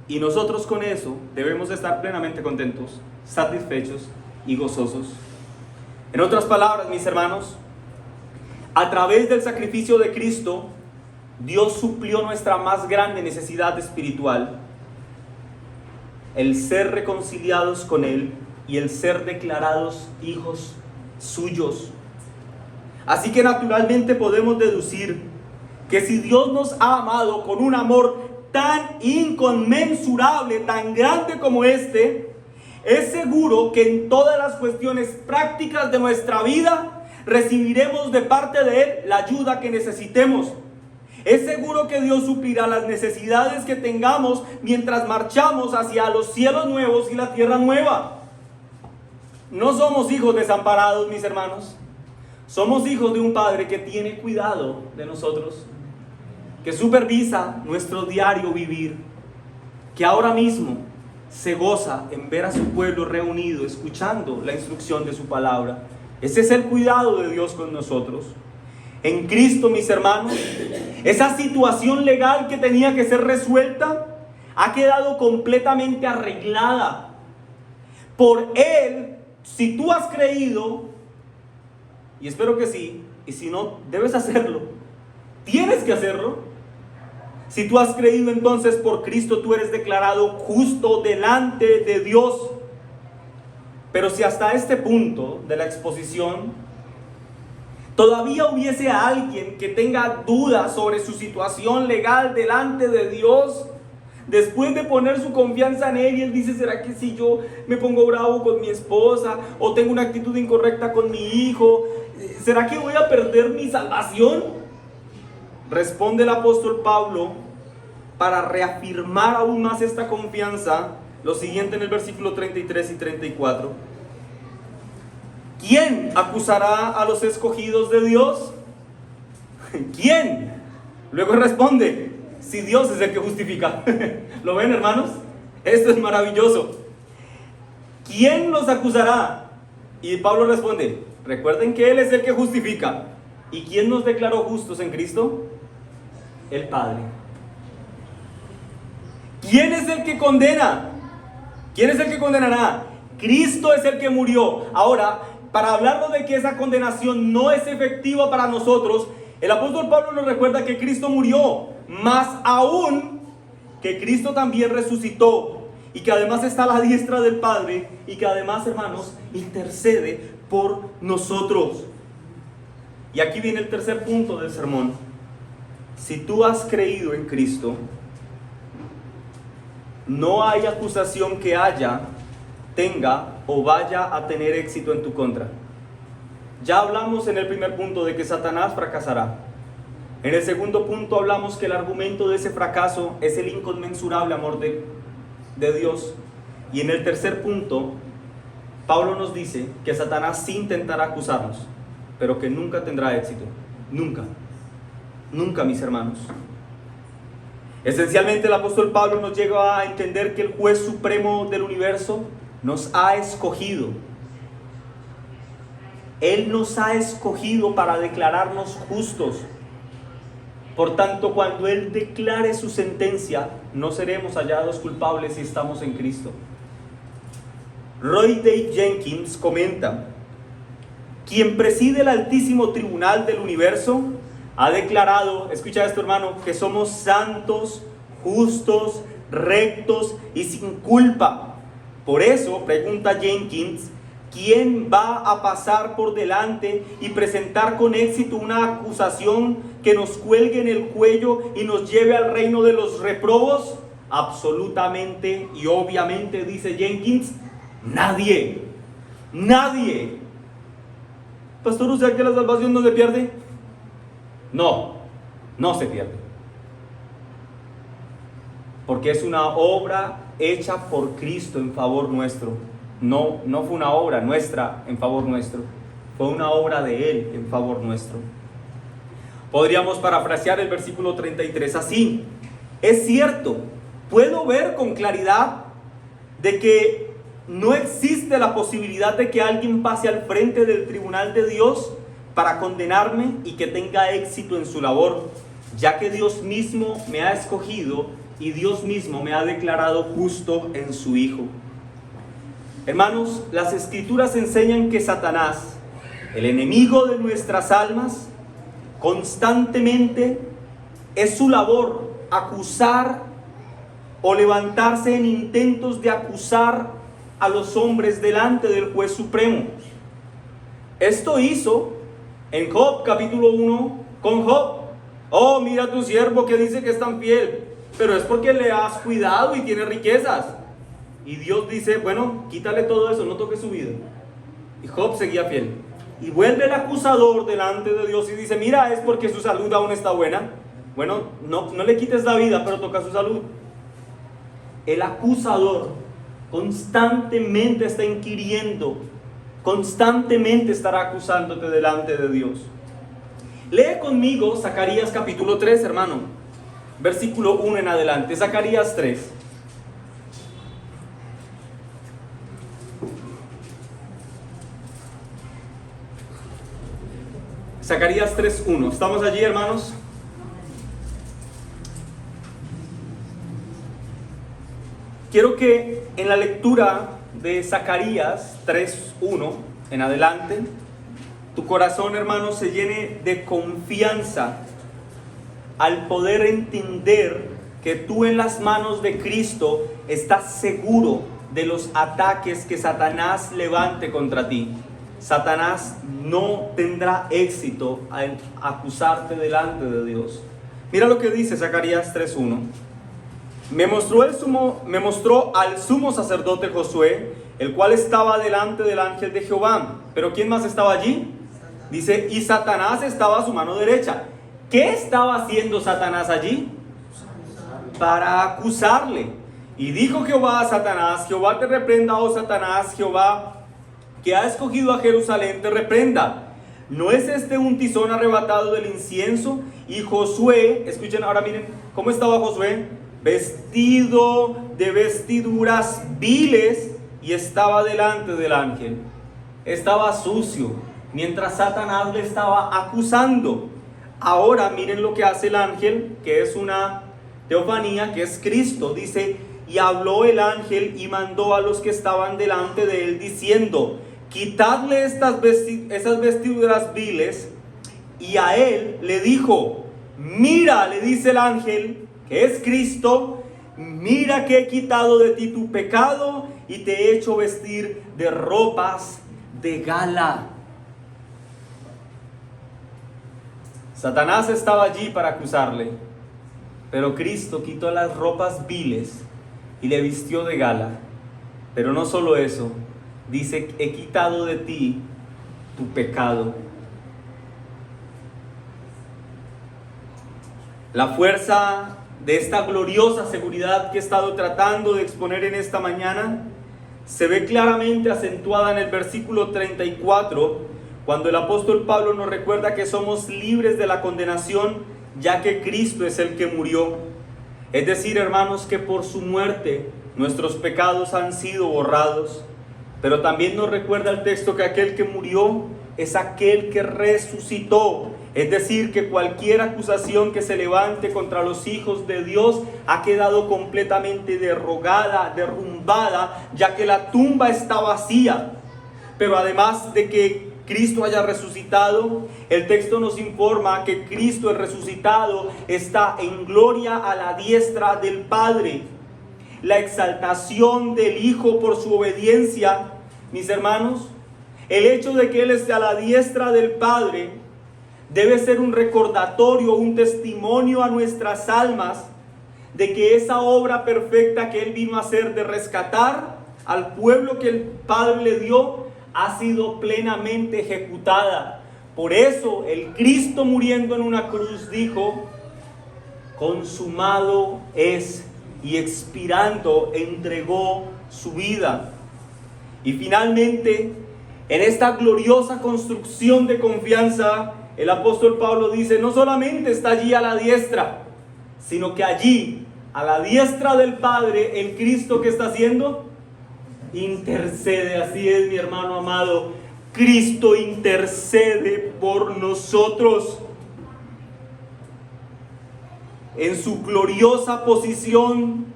Y nosotros con eso debemos estar plenamente contentos, satisfechos y gozosos. En otras palabras, mis hermanos, a través del sacrificio de Cristo, Dios suplió nuestra más grande necesidad espiritual, el ser reconciliados con Él y el ser declarados hijos suyos. Así que naturalmente podemos deducir que si Dios nos ha amado con un amor tan inconmensurable, tan grande como este, es seguro que en todas las cuestiones prácticas de nuestra vida recibiremos de parte de Él la ayuda que necesitemos. Es seguro que Dios suplirá las necesidades que tengamos mientras marchamos hacia los cielos nuevos y la tierra nueva. No somos hijos desamparados, mis hermanos. Somos hijos de un Padre que tiene cuidado de nosotros, que supervisa nuestro diario vivir, que ahora mismo se goza en ver a su pueblo reunido, escuchando la instrucción de su palabra. Ese es el cuidado de Dios con nosotros. En Cristo, mis hermanos, esa situación legal que tenía que ser resuelta ha quedado completamente arreglada. Por Él, si tú has creído, y espero que sí, y si no, debes hacerlo, tienes que hacerlo. Si tú has creído, entonces por Cristo tú eres declarado justo delante de Dios. Pero si hasta este punto de la exposición todavía hubiese alguien que tenga dudas sobre su situación legal delante de Dios, después de poner su confianza en Él, y él dice: ¿será que si yo me pongo bravo con mi esposa, o tengo una actitud incorrecta con mi hijo, será que voy a perder mi salvación? Responde el apóstol Pablo, para reafirmar aún más esta confianza, lo siguiente en el versículo 33 y 34. ¿Quién acusará a los escogidos de Dios? ¿Quién? Luego responde: si Dios es el que justifica. ¿Lo ven, hermanos? Esto es maravilloso. ¿Quién los acusará? Y Pablo responde: recuerden que Él es el que justifica. ¿Y quién nos declaró justos en Cristo? El Padre. ¿Quién es el que condena? ¿Quién es el que condenará? Cristo es el que murió. Ahora, para hablarnos de que esa condenación no es efectiva para nosotros, El apóstol Pablo nos recuerda que Cristo murió, más aún que Cristo también resucitó y que además está a la diestra del Padre y que además, hermanos, intercede por nosotros. Y aquí viene el tercer punto del sermón. Si tú has creído en Cristo, no hay acusación que tenga o vaya a tener éxito en tu contra. Ya hablamos en el primer punto de que Satanás fracasará. En el segundo punto hablamos que el argumento de ese fracaso es el inconmensurable amor de Dios. Y en el tercer punto, Pablo nos dice que Satanás sí intentará acusarnos, pero que nunca tendrá éxito. Nunca. Nunca, mis hermanos. Esencialmente, el apóstol Pablo nos llega a entender que el juez supremo del universo nos ha escogido. Él nos ha escogido para declararnos justos. Por tanto, cuando Él declare su sentencia, no seremos hallados culpables si estamos en Cristo. Roy Day Jenkins comenta: quien preside el altísimo tribunal del universo ha declarado, escucha esto, hermano, que somos santos, justos, rectos y sin culpa. Por eso, pregunta Jenkins, ¿quién va a pasar por delante y presentar con éxito una acusación que nos cuelgue en el cuello y nos lleve al reino de los reprobos? Absolutamente y obviamente, dice Jenkins, nadie. Nadie. Pastor, ¿o sea que la salvación no se pierde? No, no se pierde. Porque es una obra hecha por Cristo en favor nuestro. No fue una obra nuestra en favor nuestro. Fue una obra de Él en favor nuestro. Podríamos parafrasear el versículo 33 así: es cierto, puedo ver con claridad de que no existe la posibilidad de que alguien pase al frente del tribunal de Dios para condenarme y que tenga éxito en su labor, ya que Dios mismo me ha escogido y Dios mismo me ha declarado justo en su Hijo. Hermanos, las Escrituras enseñan que Satanás, el enemigo de nuestras almas, constantemente es su labor acusar o levantarse en intentos de acusar a los hombres delante del juez supremo. Esto hizo en Job capítulo 1 con Job. Oh, mira tu siervo que dice que es tan fiel, pero es porque le has cuidado y tiene riquezas. Y Dios dice, bueno, quítale todo eso, no toques su vida. Y Job seguía fiel. Y vuelve el acusador delante de Dios y dice, mira, es porque su salud aún está buena. Bueno, no le quites la vida, pero toca su salud. El acusador constantemente está inquiriendo, constantemente estará acusándote delante de Dios. Lee conmigo Zacarías capítulo 3, hermano, versículo 1 en adelante. Zacarías 3. Zacarías 3:1. ¿Estamos allí, hermanos? Quiero que en la lectura de Zacarías 3:1 en adelante, tu corazón, hermano, se llene de confianza al poder entender que tú en las manos de Cristo estás seguro de los ataques que Satanás levante contra ti. Satanás no tendrá éxito al acusarte delante de Dios. Mira lo que dice Zacarías 3:1. Me mostró al sumo sacerdote Josué, el cual estaba delante del ángel de Jehová. ¿Pero quién más estaba allí? Dice, y Satanás estaba a su mano derecha. ¿Qué estaba haciendo Satanás allí? Para acusarle. Y dijo Jehová a Satanás, Jehová te reprenda, oh Satanás, Jehová que ha escogido a Jerusalén te reprenda. ¿No es este un tizón arrebatado del incienso? Y Josué, escuchen ahora, miren, ¿cómo estaba Josué? Vestido de vestiduras viles y estaba delante del ángel. Estaba sucio, mientras Satanás le estaba acusando. Ahora miren lo que hace el ángel, que es una teofanía, que es Cristo. Dice, y habló el ángel y mandó a los que estaban delante de él, diciendo, quitadle esas vestiduras viles y a él le dijo: mira, le dice el ángel, que es Cristo, mira que he quitado de ti tu pecado y te he hecho vestir de ropas de gala. Satanás estaba allí para acusarle, pero Cristo quitó las ropas viles y le vistió de gala. Pero no solo eso, dice: he quitado de ti tu pecado. La fuerza de esta gloriosa seguridad que he estado tratando de exponer en esta mañana se ve claramente acentuada en el versículo 34, cuando el apóstol Pablo nos recuerda que somos libres de la condenación, ya que Cristo es el que murió. Es decir, hermanos, que por su muerte nuestros pecados han sido borrados. Pero también nos recuerda el texto que aquel que murió es aquel que resucitó. Es decir, que cualquier acusación que se levante contra los hijos de Dios ha quedado completamente derrogada, derrumbada, ya que la tumba está vacía. Pero además de que Cristo haya resucitado, el texto nos informa que Cristo, el resucitado, está en gloria a la diestra del Padre. La exaltación del Hijo por su obediencia, mis hermanos, el hecho de que Él esté a la diestra del Padre debe ser un recordatorio, un testimonio a nuestras almas de que esa obra perfecta que Él vino a hacer, de rescatar al pueblo que el Padre le dio, ha sido plenamente ejecutada. Por eso el Cristo, muriendo en una cruz, dijo: consumado es, y expirando entregó su vida. Y finalmente, en esta gloriosa construcción de confianza, el apóstol Pablo dice: no solamente está allí a la diestra, sino que allí, a la diestra del Padre, el Cristo, ¿qué está haciendo? Intercede. Así es, mi hermano amado, Cristo intercede por nosotros. En su gloriosa posición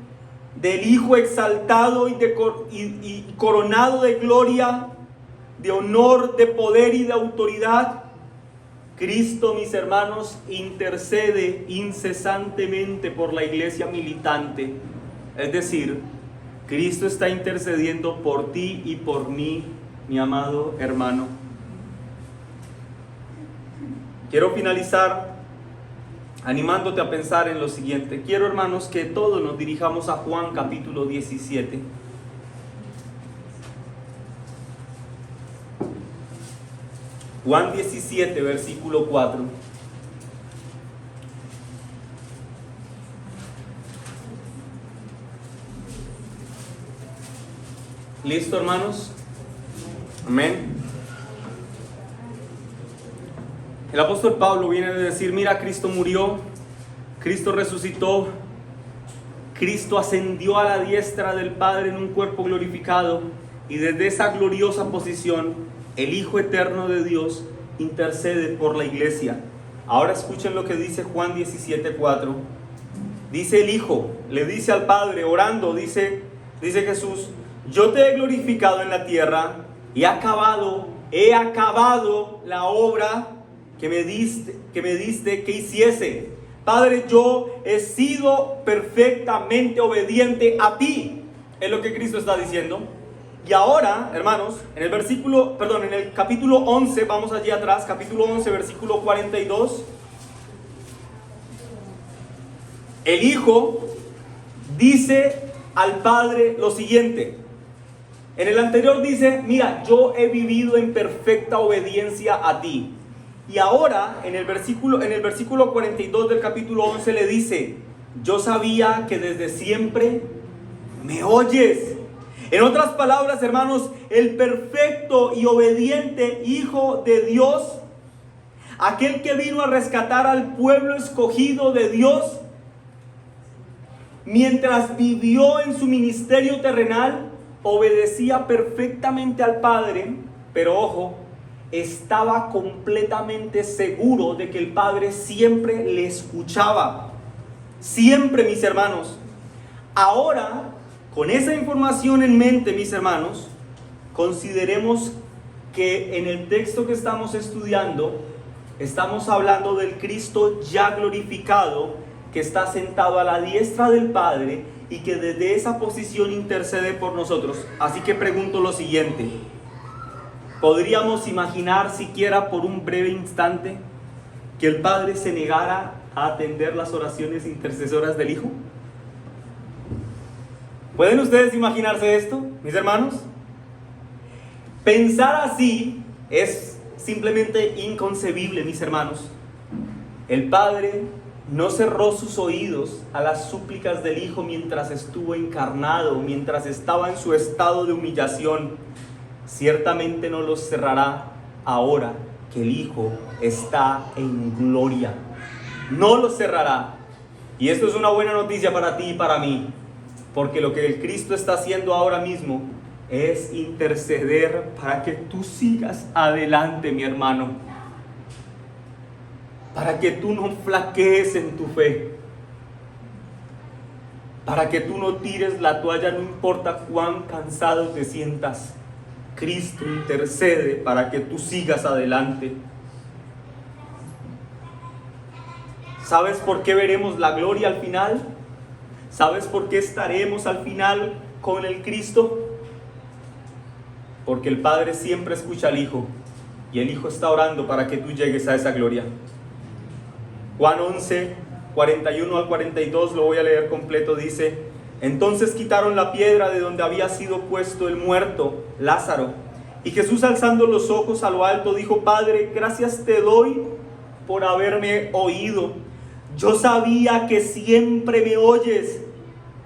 del Hijo exaltado y coronado de gloria, de honor, de poder y de autoridad, Cristo, mis hermanos, intercede incesantemente por la iglesia militante. Es decir, Cristo está intercediendo por ti y por mí, mi amado hermano. Quiero finalizar animándote a pensar en lo siguiente. Quiero, hermanos, que todos nos dirijamos a Juan capítulo 17. Juan 17, versículo 4. ¿Listo, hermanos? Amén. El apóstol Pablo viene a decir: mira, Cristo murió, Cristo resucitó, Cristo ascendió a la diestra del Padre en un cuerpo glorificado, y desde esa gloriosa posición el Hijo eterno de Dios intercede por la iglesia. Ahora escuchen lo que dice Juan 17:4. Dice el Hijo, le dice al Padre, orando, dice Jesús: yo te he glorificado en la tierra y he acabado la obra que me diste que hiciese. Padre, yo he sido perfectamente obediente a ti. Es lo que Cristo está diciendo. Y ahora, hermanos, en el capítulo 11, vamos allí atrás, capítulo 11, versículo 42. El Hijo dice al Padre lo siguiente. En el anterior dice: mira, yo he vivido en perfecta obediencia a ti. Y ahora, en el versículo 42 del capítulo 11 le dice: yo sabía que desde siempre me oyes. En otras palabras, hermanos, el perfecto y obediente Hijo de Dios, aquel que vino a rescatar al pueblo escogido de Dios, mientras vivió en su ministerio terrenal, obedecía perfectamente al Padre, pero ojo, estaba completamente seguro de que el Padre siempre le escuchaba. Siempre, mis hermanos. Ahora, con esa información en mente, mis hermanos, consideremos que en el texto que estamos estudiando, estamos hablando del Cristo ya glorificado, que está sentado a la diestra del Padre y que desde esa posición intercede por nosotros. Así que pregunto lo siguiente: ¿podríamos imaginar siquiera por un breve instante que el Padre se negara a atender las oraciones intercesoras del Hijo? ¿Pueden ustedes imaginarse esto, mis hermanos? Pensar así es simplemente inconcebible, mis hermanos. El Padre no cerró sus oídos a las súplicas del Hijo mientras estuvo encarnado, mientras estaba en su estado de humillación. Ciertamente no los cerrará ahora que el Hijo está en gloria. No los cerrará. Y esto es una buena noticia para ti y para mí, porque lo que el Cristo está haciendo ahora mismo es interceder para que tú sigas adelante, mi hermano, para que tú no flaquees en tu fe, para que tú no tires la toalla, no importa cuán cansado te sientas. Cristo intercede para que tú sigas adelante. ¿Sabes por qué veremos la gloria al final? ¿Sabes por qué estaremos al final con el Cristo? Porque el Padre siempre escucha al Hijo y el Hijo está orando para que tú llegues a esa gloria. Juan 11, 41 al 42, lo voy a leer completo, dice: entonces quitaron la piedra de donde había sido puesto el muerto, Lázaro. Y Jesús, alzando los ojos a lo alto, dijo: Padre, gracias te doy por haberme oído. Yo sabía que siempre me oyes,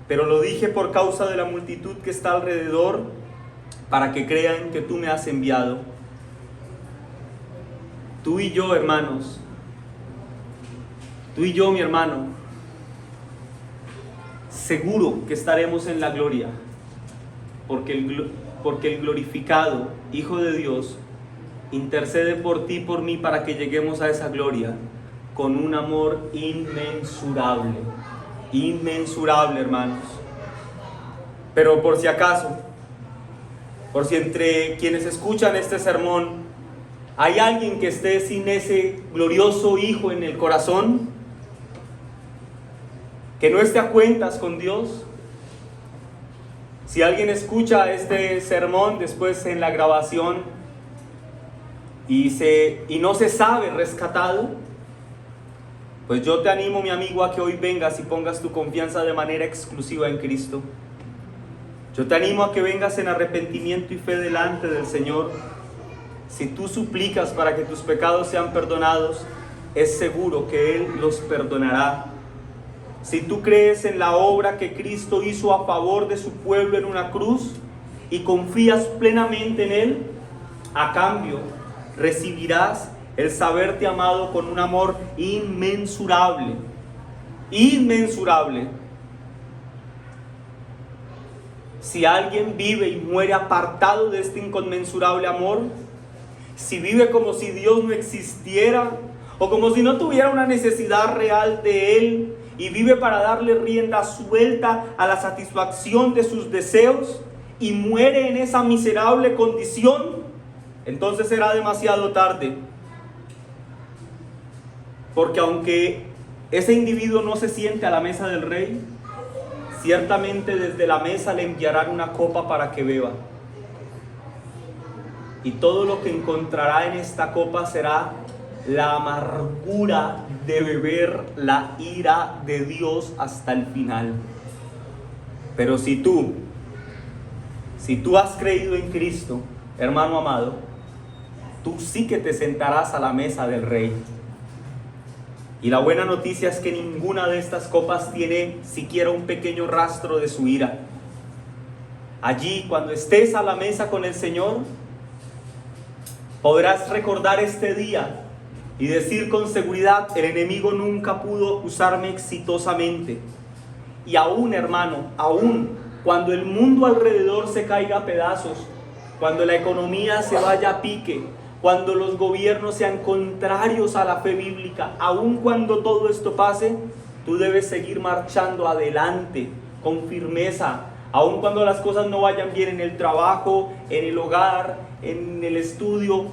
pero lo dije por causa de la multitud que está alrededor, para que crean que tú me has enviado. Tú y yo, hermanos, tú y yo, mi hermano, seguro que estaremos en la gloria, porque el glorificado Hijo de Dios intercede por ti y por mí para que lleguemos a esa gloria con un amor inmensurable, inmensurable, hermanos. Pero por si acaso, por si entre quienes escuchan este sermón hay alguien que esté sin ese glorioso Hijo en el corazón, que no esté a cuentas con Dios, si alguien escucha este sermón después en la grabación y no se sabe rescatado, pues yo te animo, mi amigo, a que hoy vengas y pongas tu confianza de manera exclusiva en Cristo. Yo te animo a que vengas en arrepentimiento y fe delante del Señor. Si tú suplicas para que tus pecados sean perdonados, es seguro que Él los perdonará. Si tú crees en la obra que Cristo hizo a favor de su pueblo en una cruz y confías plenamente en Él, a cambio recibirás el saberte amado con un amor inmensurable, inmensurable. Si alguien vive y muere apartado de este inconmensurable amor, si vive como si Dios no existiera o como si no tuviera una necesidad real de Él y vive para darle rienda suelta a la satisfacción de sus deseos y muere en esa miserable condición, entonces será demasiado tarde. Porque aunque ese individuo no se siente a la mesa del rey, ciertamente desde la mesa le enviarán una copa para que beba. Y todo lo que encontrará en esta copa será la amargura de beber la ira de Dios hasta el final. Pero si tú has creído en Cristo, hermano amado, tú sí que te sentarás a la mesa del Rey. Y la buena noticia es que ninguna de estas copas tiene siquiera un pequeño rastro de su ira. Allí, cuando estés a la mesa con el Señor, podrás recordar este día y decir con seguridad: el enemigo nunca pudo acusarme exitosamente. Y aún, hermano, aún cuando el mundo alrededor se caiga a pedazos, cuando la economía se vaya a pique, cuando los gobiernos sean contrarios a la fe bíblica, aun cuando todo esto pase, tú debes seguir marchando adelante con firmeza, aun cuando las cosas no vayan bien en el trabajo, en el hogar, en el estudio.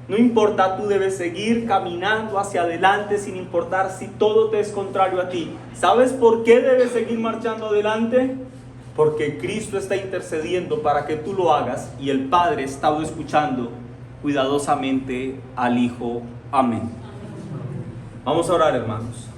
No importa, tú debes seguir caminando hacia adelante sin importar si todo te es contrario a ti. ¿Sabes por qué debes seguir marchando adelante? Porque Cristo está intercediendo para que tú lo hagas y el Padre está escuchando cuidadosamente al Hijo. Amén. Vamos a orar, hermanos.